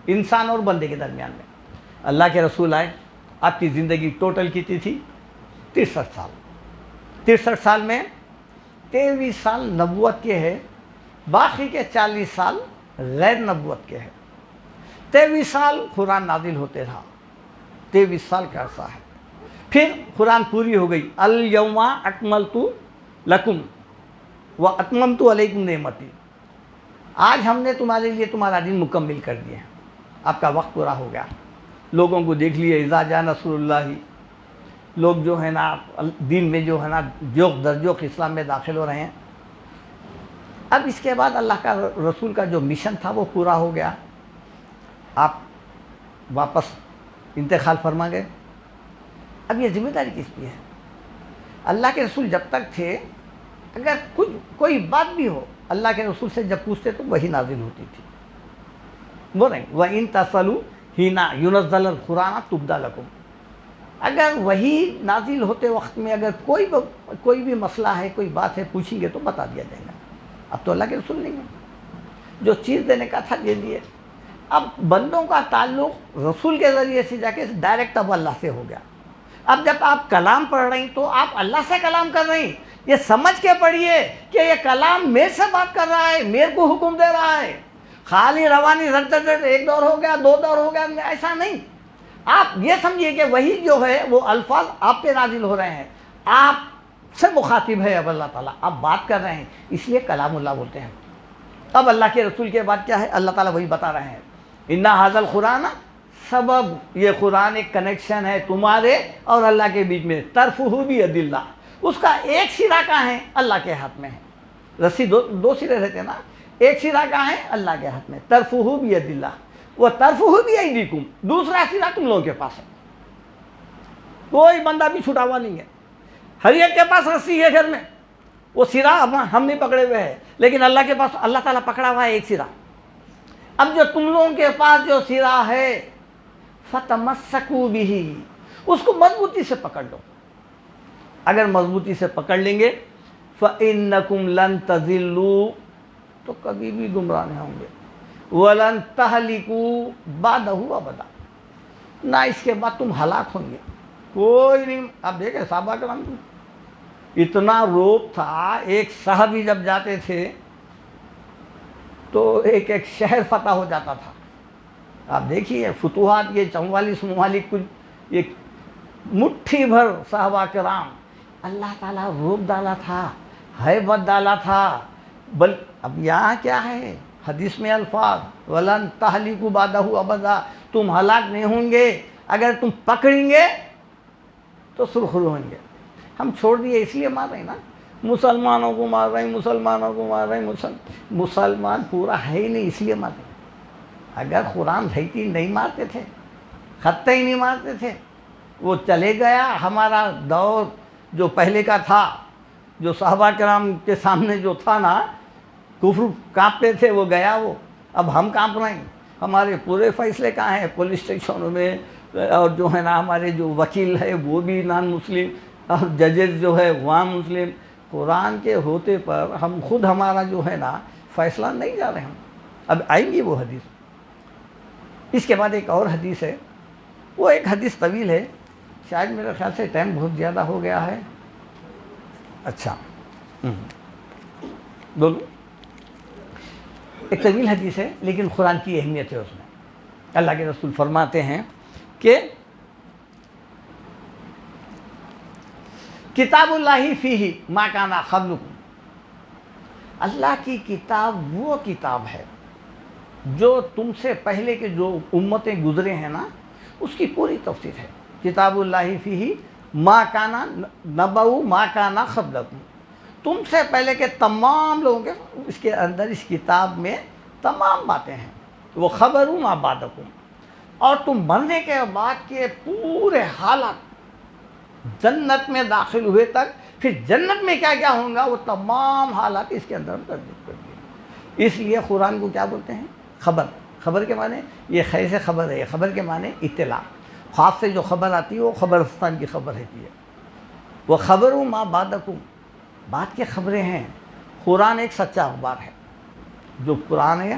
[SPEAKER 1] انسان اور بندے کے درمیان میں۔ اللہ کے رسول آئے، آپ کی زندگی ٹوٹل کتنی تھی؟ 63 سال۔ 63 سال میں 23 سال نبوت کے ہیں، باقی کے 40 سال غیر نبوت کے ہیں۔ 23 سال قرآن نازل ہوتے رہا، 23 سال کا عرصہ ہے۔ پھر قرآن پوری ہو گئی، الیوم اکملت لکم و اتممت علیکم نعمتی، آج ہم نے تمہارے لیے تمہارا دین مکمل کر دیا ہے، آپ کا وقت پورا ہو گیا۔ لوگوں کو دیکھ لیے، اذا جاء نصر اللہ، لوگ جو ہے نا دین میں جو ہے نا جوق در جوق اسلام میں داخل ہو رہے ہیں۔ اب اس کے بعد اللہ کا رسول کا جو مشن تھا وہ پورا ہو گیا، آپ واپس انتقال فرما گئے۔ اب یہ ذمہ داری کس کی ہے؟ اللہ کے رسول جب تک تھے، اگر کوئی بات بھی ہو اللہ کے رسول سے جب پوچھتے تو وہی نازل ہوتی تھی۔ وہ نہیں وَإِن تَسْأَلُوا حِينَ يُنَزَّلُ الْقُرْآنُ تُبْدَ لَكُمْ، اگر وہی نازل ہوتے وقت میں اگر کوئی بھی مسئلہ ہے، کوئی بات ہے، پوچھیں گے تو بتا دیا جائے گا۔ اب تو اللہ کے رسول نہیں ہے، جو چیز دینے کا تھا دے دیے۔ اب بندوں کا تعلق رسول کے ذریعے سے جا کے ڈائریکٹ اب اللہ سے ہو گیا۔ اب جب آپ کلام پڑھ رہی تو آپ اللہ سے کلام کر رہی، یہ سمجھ کے پڑھیے کہ یہ کلام میرے سے بات کر رہا ہے، میرے کو حکم دے رہا ہے۔ خالی روانی ایک دور ہو گیا، 2 دور ہو گیا، ایسا نہیں۔ آپ یہ سمجھیے کہ وہی جو ہے وہ الفاظ آپ پہ نازل ہو رہے ہیں، آپ سے مخاطب ہے اب اللہ تعالیٰ، آپ بات کر رہے ہیں، اس لیے کلام اللہ بولتے ہیں۔ اب اللہ کے رسول کے بعد کیا ہے؟ اللہ تعالیٰ وہی بتا رہے ہیں، اِنَّ هَذَا الْقُرْآنَ، سبب یہ قرآن ایک کنیکشن ہے تمہارے اور اللہ کے بیچ میں، طرفہ بِیَدِ اللَّہ، اس کا ایک سرا کہاں ہے؟ اللہ کے ہاتھ میں ہے۔ رسی دو سرے رہتے ہیں نا، ایک سرا کہاں ہے؟ اللہ کے ہاتھ میں، طرفہ بِیَدِ اللَّہ وَطَرْفُهُ بِأَیْدِیکُم، دوسرا سرا تم لوگوں کے پاس ہے، کوئی بندہ بھی چھٹا ہوا نہیں ہے، ہر ایک کے پاس رسی ہے گھر میں، وہ سرا ہم نہیں پکڑے ہوئے ہیں، لیکن اللہ کے پاس اللہ تعالیٰ پکڑا ہوا ہے ایک سرا۔ اب جو تم لوگوں کے پاس جو سرا ہے، فَتَمَسَّكُوا بِهِ، اس کو مضبوطی سے پکڑ لو۔ اگر مضبوطی سے پکڑ لیں گے فَإِنَّكُمْ لَن تَضِلُّوا، تو کبھی بھی گمراہ نہیں ہوں گے، وَلَن تَهْلِكُوا بَعْدَهُ أَبَدًا، نہ اس کے بعد تم ہلاک ہوں گے، کوئی نہیں۔ اب دیکھیں صحابہ کرام اتنا روب تھا، ایک صحابی جب جاتے تھے تو ایک شہر فتح ہو جاتا تھا۔ آپ دیکھیے فتوحات، یہ 44 ممالک، کچھ یہ مٹھی بھر صحابہ کرام، اللہ تعالیٰ روب ڈالا تھا، ہیبت ڈالا تھا۔ اب یہاں کیا ہے؟ حدیث میں الفاظ وَلَن تَهْلِكُوا بَعْدَهُ أَبَدًا، تم ہلاک نہیں ہوں گے، اگر تم پکڑیں گے تو سرخرو ہوئیں گے۔ ہم چھوڑ دیے اس لیے مار رہے ہیں نا، مسلمانوں کو مار رہے ہیں، مسلمانوں کو مار رہے ہیں، مسلمان پورا ہے ہی نہیں اس لیے مار رہے ہیں۔ اگر قرآن رہتی نہیں مارتے تھے، خطے ہی نہیں مارتے تھے، وہ چلے گیا۔ ہمارا دور جو پہلے کا تھا، جو صحابہ کرام کے سامنے جو تھا نا، کفر کانپتے تھے، وہ گیا وہ، اب ہم کانپ رہے ہیں۔ ہمارے پورے فیصلے کہاں ہیں؟ پولیس اسٹیشنوں میں، اور جو ہے نا ہمارے جو وکیل ہے وہ بھی نان مسلم، اور ججز جو ہے وہاں مسلم۔ قرآن کے ہوتے پر ہم خود ہمارا جو ہے نا فیصلہ نہیں جا رہے ہیں۔ اب آئیں گی وہ حدیث۔ اس کے بعد ایک اور حدیث ہے، وہ ایک حدیث طویل ہے، شاید میرے خیال سے ٹائم بہت زیادہ ہو گیا ہے۔ اچھا بولو، ایک طویل حدیث ہے لیکن قرآن کی اہمیت ہے اس میں۔ اللہ کے رسول فرماتے ہیں کہ کتاب اللہ فیہ ما کان قبلکم، اللہ کی کتاب وہ کتاب ہے جو تم سے پہلے کے جو امتیں گزرے ہیں نا، اس کی پوری تفسیر ہے۔ کتاب اللہ فیہ ما کان نبأ ما کان قبلکم، تم سے پہلے کے تمام لوگوں کے اس کے اندر، اس کتاب میں تمام باتیں ہیں۔ وہ خبر ما بعدکم، اور تم مرنے کے بعد کے پورے حالات، جنت میں داخل ہوئے تک، پھر جنت میں کیا کیا ہوں گا، وہ تمام حالات اس کے اندر تردید کر دیے۔ اس لیے قرآن کو کیا بولتے ہیں؟ خبر۔ خبر کے معنی یہ خیر سے خبر ہے، خبر کے معنی اطلاع، خواب سے جو خبر آتی ہے وہ خبرستان کی خبر رہتی ہے۔ وہ خبر ما بعدکم، بعد کے خبریں ہیں۔ قرآن ایک سچا اخبار ہے، جو پرانے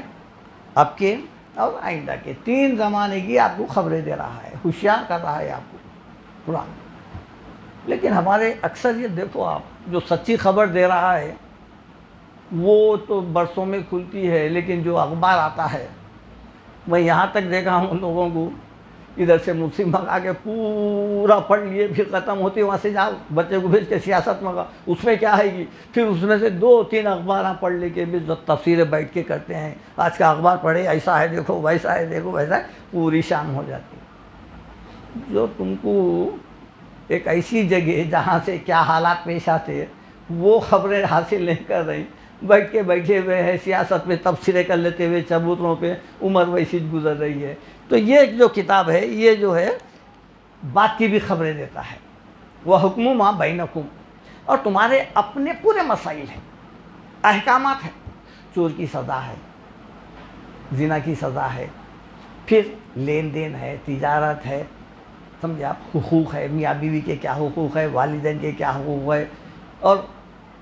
[SPEAKER 1] اب کے اور آئندہ کے 3 زمانے کی آپ کو خبریں دے رہا ہے، ہوشیار کر رہا ہے آپ کو قرآن۔ لیکن ہمارے اکثر یہ دیکھو آپ، جو سچی خبر دے رہا ہے وہ تو برسوں میں کھلتی ہے، لیکن جو اخبار آتا ہے، میں یہاں تک دیکھا ہوں ان لوگوں کو ادھر سے مسلم منگا کے پورا پڑھ لیے، پھر ختم ہوتی وہاں سے جاؤ بچے کو بھیج کے سیاست منگا، اس میں کیا ہے گی، پھر اس میں سے 2-3 اخبار پڑھ لے کے بھی جو تفسیریں بیٹھ کے کرتے ہیں، آج کا اخبار پڑھے ایسا ہے دیکھو، ویسا ہے دیکھو، ویسا ہے، پوری شام ہو جاتی ہے۔ جو تم کو ایک ایسی جگہ جہاں سے کیا حالات پیش آتے وہ خبریں حاصل نہیں کر رہی، بیٹھے ہوئے ہیں سیاست میں تبصرے کر لیتے ہوئے چبوتروں پہ، عمر ویسی گزر رہی ہے۔ تو یہ جو کتاب ہے یہ جو ہے بات کی بھی خبریں دیتا ہے، وہ حکم ما بینکم، اور تمہارے اپنے پورے مسائل ہیں، احکامات ہیں، چور کی سزا ہے، زنا کی سزا ہے، پھر لین دین ہے، تجارت ہے، سمجھے آپ، حقوق ہے، میاں بیوی کے کیا حقوق ہے، والدین کے کیا حقوق ہے، اور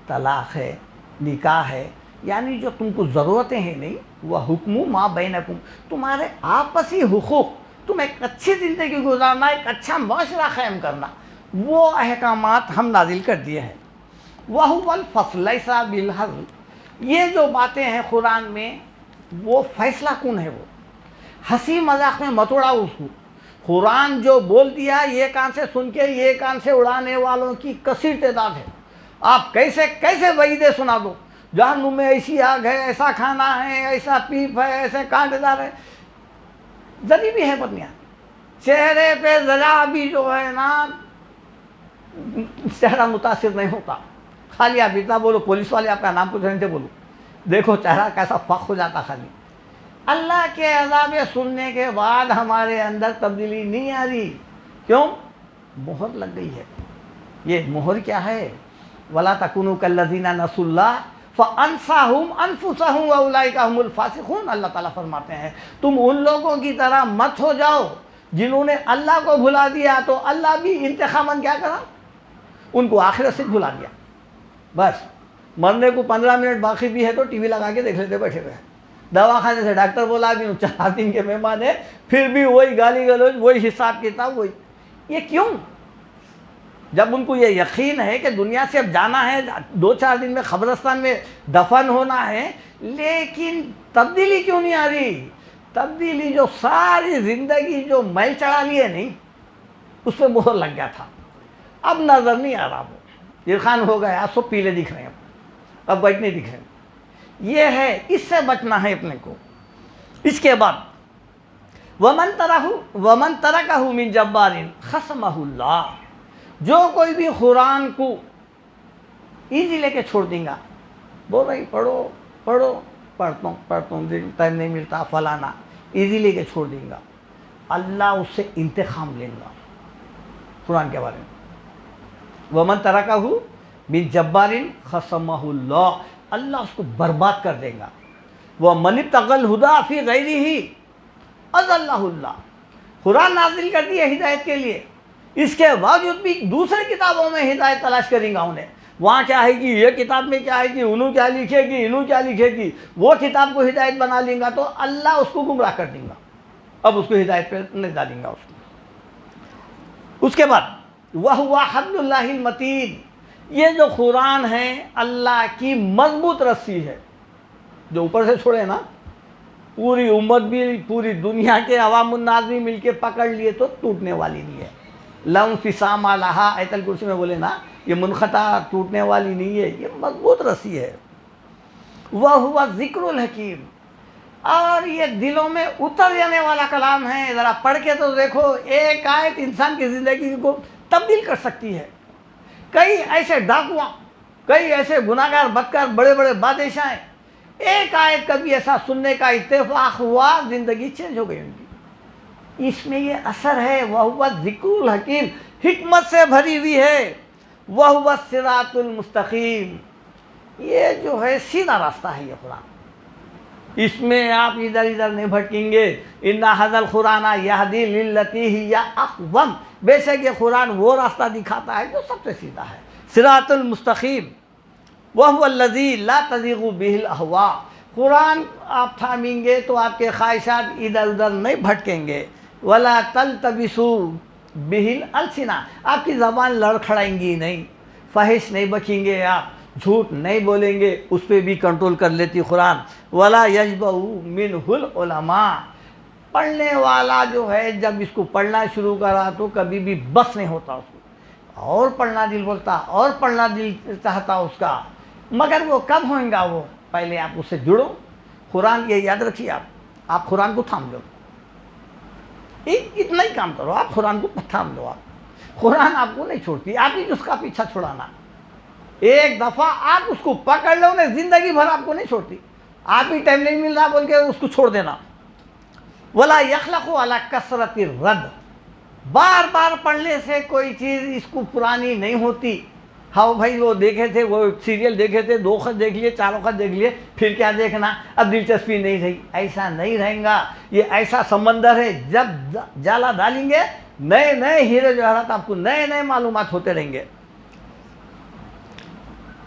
[SPEAKER 1] طلاق ہے، نکاح ہے، یعنی جو تم کو ضرورتیں ہیں نہیں، وہ حکم ما بینکم، تمہارے آپسی حقوق، تم ایک اچھی زندگی گزارنا، ایک اچھا معاشرہ قائم کرنا، وہ احکامات ہم نازل کر دیے ہیں۔ وَهُوَ الْفَصْلُ لَيْسَ بِالْهَزْلِ، یہ جو باتیں ہیں قرآن میں وہ فیصلہ کن ہے، وہ ہنسی مذاق میں مت اڑاؤ اس کو۔ قرآن جو بول دیا یہ کان سے سن کے یہ کان سے اڑانے والوں کی کثیر تعداد ہے۔ آپ کیسے وعیدیں سنا دو، جہنم میں ایسی آگ ہے، ایسا کھانا ہے، ایسا پیپ ہے، ایسے کانٹے دار ہے، زنی بھی ہے پتنیاں، چہرے پہ ذرا بھی جو ہے نا چہرہ متاثر نہیں ہوتا، خالی آپ اتنا بولو، پولیس والے آپ کا نام پوچھ رہے تھے، بولو دیکھو چہرہ کیسا فخ ہو جاتا خالی۔ اللہ کے عذاب سننے کے بعد ہمارے اندر تبدیلی نہیں آ رہی، کیوں؟ مہر لگ گئی ہے۔ یہ مہر کیا ہے؟ وَلَا تَكُونُوا كَالَّذِينَ نَسُوا اللَّهَ فَأَنسَاهُمْ أَنفُسَهُمْ وَأُولَٰئِكَ هُمُ الْفَاسِقُونَ، اللہ تعالیٰ فرماتے ہیں تم ان لوگوں کی طرح مت ہو جاؤ جنہوں نے اللہ کو بھلا دیا تو اللہ بھی انتقاماً کیا کرا، ان کو آخرت سے بھلا دیا۔ بس مرنے کو 15 منٹ باقی بھی ہے تو ٹی وی لگا کے دیکھ لیتے بیٹھے ہوئے، دواخانے سے ڈاکٹر بولا بھی 4 دن کے مہمان ہیں، پھر بھی وہی گالی گلوچ، وہی حساب کتاب، وہی۔ یہ کیوں؟ جب ان کو یہ یقین ہے کہ دنیا سے اب جانا ہے، 2-4 دن میں قبرستان میں دفن ہونا ہے، لیکن تبدیلی کیوں نہیں آ رہی؟ تبدیلی جو ساری زندگی جو میل چڑھا لیے نہیں، اس پہ مہر لگ گیا تھا، اب نظر نہیں آ رہا، وہ عرفان ہو گیا، سب پیلے دکھ رہے ہیں، اب وائٹ نہیں دکھ رہے۔ یہ ہے، اس سے بچنا ہے اپنے کو۔ اس کے بعد وَمَن تَرَكَهُ مِن جَبَّارٍ خَصَمَهُ اللَّهُ، جو کوئی بھی قرآن کو ایزی لے کے چھوڑ دیں گا، بول رہی پڑھتا ہوں ٹائم نہیں ملتا فلانا، ایزی لے کے چھوڑ دیں گا، اللہ اس سے انتقام لیں گا۔ قرآن کے بارے میں وَمَن تَرَكَهُ مِن جَبَّارٍ خَصَمَهُ اللَّهُ، اللہ اس کو برباد کر دے گا۔ وَمَنِ ابْتَغَى الْهُدَىٰ فِي غَيْرِهِ أَضَلَّهُ اللَّهُ، قرآن نازل کر دیا ہدایت کے لیے، اس کے باوجود بھی دوسرے کتابوں میں ہدایت تلاش کریں گا انہیں، وہاں کیا ہے گی، یہ کتاب میں کیا ہے گی، انہوں کیا لکھے گی، انہوں کیا لکھے گی، وہ کتاب کو ہدایت بنا لیں گا تو اللہ اس کو گمراہ کر دیں گا، اب اس کو ہدایت پہ نہیں ڈالیں گا اس کو۔ اس کے بعد وَهُوَ حَبْلُ اللَّهِ الْمَتِينُ، یہ جو قرآن ہے اللہ کی مضبوط رسی ہے، جو اوپر سے چھوڑے نا، پوری امت بھی، پوری دنیا کے عوام الناس بھی مل کے پکڑ لیے تو ٹوٹنے والی نہیں ہے۔ لا انفصام لہا، آیت الکرسی میں بولے نا، یہ منقطع ٹوٹنے والی نہیں ہے، یہ مضبوط رسی ہے۔ وَهُوَ الذِّكْرُ الْحَكِيمُ، اور یہ دلوں میں اتر جانے والا کلام ہے، ذرا پڑھ کے تو دیکھو، ایک آیت انسان کی زندگی کو تبدیل کر سکتی ہے۔ کئی ایسے ڈاکواں، کئی ایسے گناہگار بدکار، بڑے بڑے بادشاہ ہیں، ایک آیت کبھی ایسا سننے کا اتفاق ہوا، زندگی چینج ہو گئی ان کی۔ اس میں یہ اثر ہے، وَهُوَ الذِّكْرُ الْحَكِيمُ، حکمت سے بھری ہوئی ہے۔ وَهُوَ الصِّرَاطُ الْمُسْتَقِيمُ، یہ جو ہے سیدھا راستہ ہے یہ قرآن، اس میں آپ ادھر ادھر نہیں بھٹکیں گے۔ اِنَّ هَذَا الْقُرْآنَ يَهْدِي لِلَّتِي ہِیَ أَقْوَمُ، بے شک یہ قرآن وہ راستہ دکھاتا ہے جو سب سے سیدھا ہے، صراط المستقیم۔ وَهُوَ الَّذِي لَا تَزِيغُ بِهِ الْأَهْوَاءُ، قرآن آپ تھامیں گے تو آپ کے خواہشات ادھر ادھر نہیں بھٹکیں گے. ولا تلتبسوا بہ السنہ، آپ کی زبان لڑکھڑائیں گی نہیں، فحش نہیں بکیں گے، آپ جھوٹ نہیں بولیں گے، اس پہ بھی کنٹرول کر لیتی قرآن. ولا یشبع منہ العلماء، پڑھنے والا جو ہے جب اس کو پڑھنا شروع کرا تو کبھی بھی بس نہیں ہوتا اس کو، اور پڑھنا دل بولتا، اور پڑھنا دل چاہتا اس کا. مگر وہ کب ہوئیں گا؟ وہ پہلے آپ اس سے جڑو. قرآن یہ یاد رکھیے، آپ قرآن کو تھام لو، اتنا ہی کام کرو، آپ قرآن کو تھام لو. آپ قرآن آپ کو نہیں چھوڑتی، آپ ہی اس کا پیچھا چھڑانا. ایک دفعہ آپ اس کو پکڑ لو نا، زندگی بھر آپ کو نہیں چھوڑتی. آپ ہی ٹائم نہیں مل رہا بول کے اس کو چھوڑ دینا. ولا یخلق علی کثرت الرد، بار بار پڑھنے سے کوئی چیز اس کو پرانی نہیں ہوتی. ہاں بھائی وہ دیکھے تھے، وہ سیریل دیکھے تھے، 2 خط دیکھ لیے، 4 خط دیکھ لیے، پھر کیا دیکھنا، اب دلچسپی نہیں رہی. ایسا نہیں رہیں گا. یہ ایسا سمندر ہے، جب جالا ڈالیں گے نئے نئے ہیرے جواہرات آپ کو نئے نئے معلومات ہوتے رہیں گے.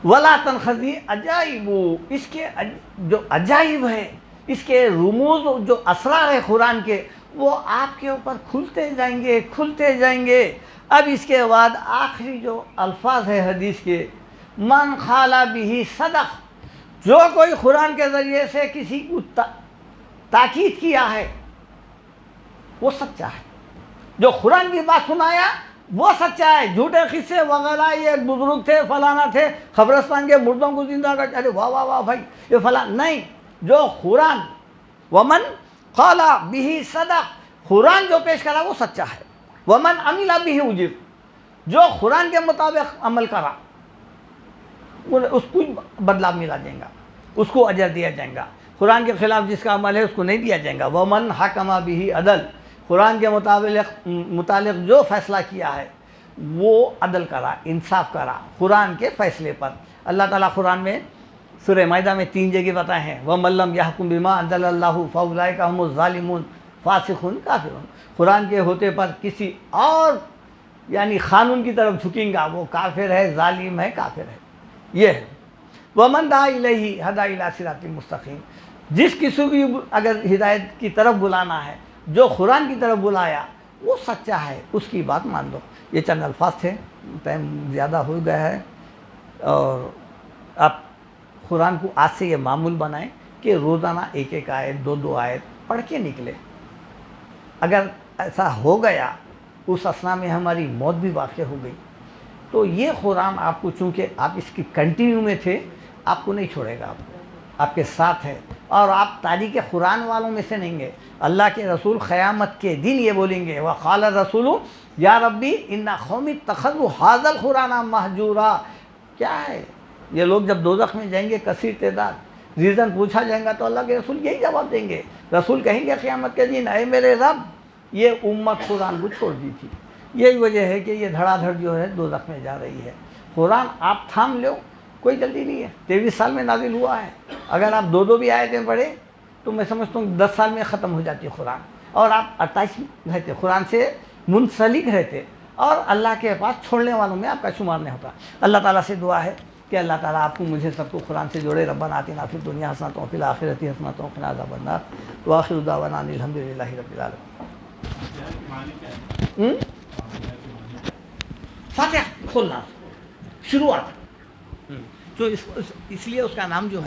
[SPEAKER 1] ولا تنخزی عجائب، اس کے جو عجائب ہے، اس کے رموز جو اسرار ہے قرآن کے، وہ آپ کے اوپر کھلتے جائیں گے، کھلتے جائیں گے. اب اس کے بعد آخری جو الفاظ ہے حدیث کے، من خالا بھی صدق، جو کوئی قرآن کے ذریعے سے کسی کو تاکید کیا ہے وہ سچا ہے. جو قرآن کی بات سنایا وہ سچا ہے. جھوٹے قصے وغیرہ، یہ بزرگ تھے، فلانا تھے، قبرستان کے مردوں کو زندہ کر، ارے واہ واہ واہ بھائی یہ فلاں نہیں. جو قرآن ومن قال به صدق، قرآن جو پیش کرا وہ سچا ہے. ومن عمل به اجر، جو قرآن کے مطابق عمل کرا اس کو بدلہ ملا جائے گا، اس کو اجر دیا جائے گا. قرآن کے خلاف جس کا عمل ہے اس کو نہیں دیا جائے گا. ومن حکم به عدل، قرآن کے متعلق جو فیصلہ کیا ہے وہ عدل کرا، انصاف کرا قرآن کے فیصلے پر. اللہ تعالیٰ قرآن میں سورہ مائدہ میں 3 جگہ بتائے ہیں، وَمَن لَّمْ يَحْكُم بِمَا أَنزَلَ اللَّهُ فَأُولَٰئِكَ هُمُ الظَّالِمُونَ فاسقون کافرون. قرآن کے ہوتے پر کسی اور یعنی قانون کی طرف جھکیں گا وہ کافر ہے، ظالم ہے، کافر ہے. یہ ہے وَمَن دَعَا إِلَيْهِ هَدَىٰ إِلَىٰ صِرَاطٍ مُّسْتَقِيمٍ. جس کسی بھی اگر ہدایت کی طرف بلانا ہے، جو قرآن کی طرف بلایا وہ سچا ہے، اس کی بات مان لو. یہ چند الفاظ تھے، ٹائم زیادہ ہو گیا ہے. اور آپ قرآن کو آج سے یہ معمول بنائیں کہ روزانہ 1 آیت 2 آیت پڑھ کے نکلے. اگر ایسا ہو گیا، اس اثنا میں ہماری موت بھی واقع ہو گئی، تو یہ قرآن آپ کو چونکہ آپ اس کی کنٹینیو میں تھے، آپ کو نہیں چھوڑے گا، آپ کے ساتھ ہے. اور آپ تاریخ قرآن والوں میں سے نہیں گے. اللہ کے رسول قیامت کے دن یہ بولیں گے، وقال الرسول یا ربی ان قومی اتخذوا ھذا القرآن مہجورا. کیا ہے یہ لوگ جب دوزخ میں جائیں گے کثیر تعداد، ریزن پوچھا جائے گا تو اللہ کے رسول یہی جواب دیں گے. رسول کہیں گے قیامت کے دن، اے میرے رب یہ امت قرآن کو چھوڑ دی تھی. یہی وجہ ہے کہ یہ دھڑا دھڑ جو ہے دوزخ میں جا رہی ہے. قرآن آپ تھام لو، کوئی جلدی نہیں ہے. 23 سال میں نازل ہوا ہے. اگر آپ 2 بھی آیتیں پڑھیں تو میں سمجھتا ہوں 10 سال میں ختم ہو جاتی قرآن. اور آپ 28 رہتے، قرآن سے منسلک رہتے، اور اللہ کے پاس چھوڑنے والوں میں آپ کا شمار نہیں ہوتا. اللہ تعالیٰ سے دعا ہے کہ اللہ تعالیٰ آپ کو مجھے سب کو قرآن سے جوڑے. ربنا آتنا فی الدنیا حسنۃ وفی الآخرۃ حسنۃ وقنا عذاب النار. وآخر دعوانا ان الحمد للہ رب العالمین. فاتحہ کھولنا شروعات، تو اس لیے اس کا نام جو ہے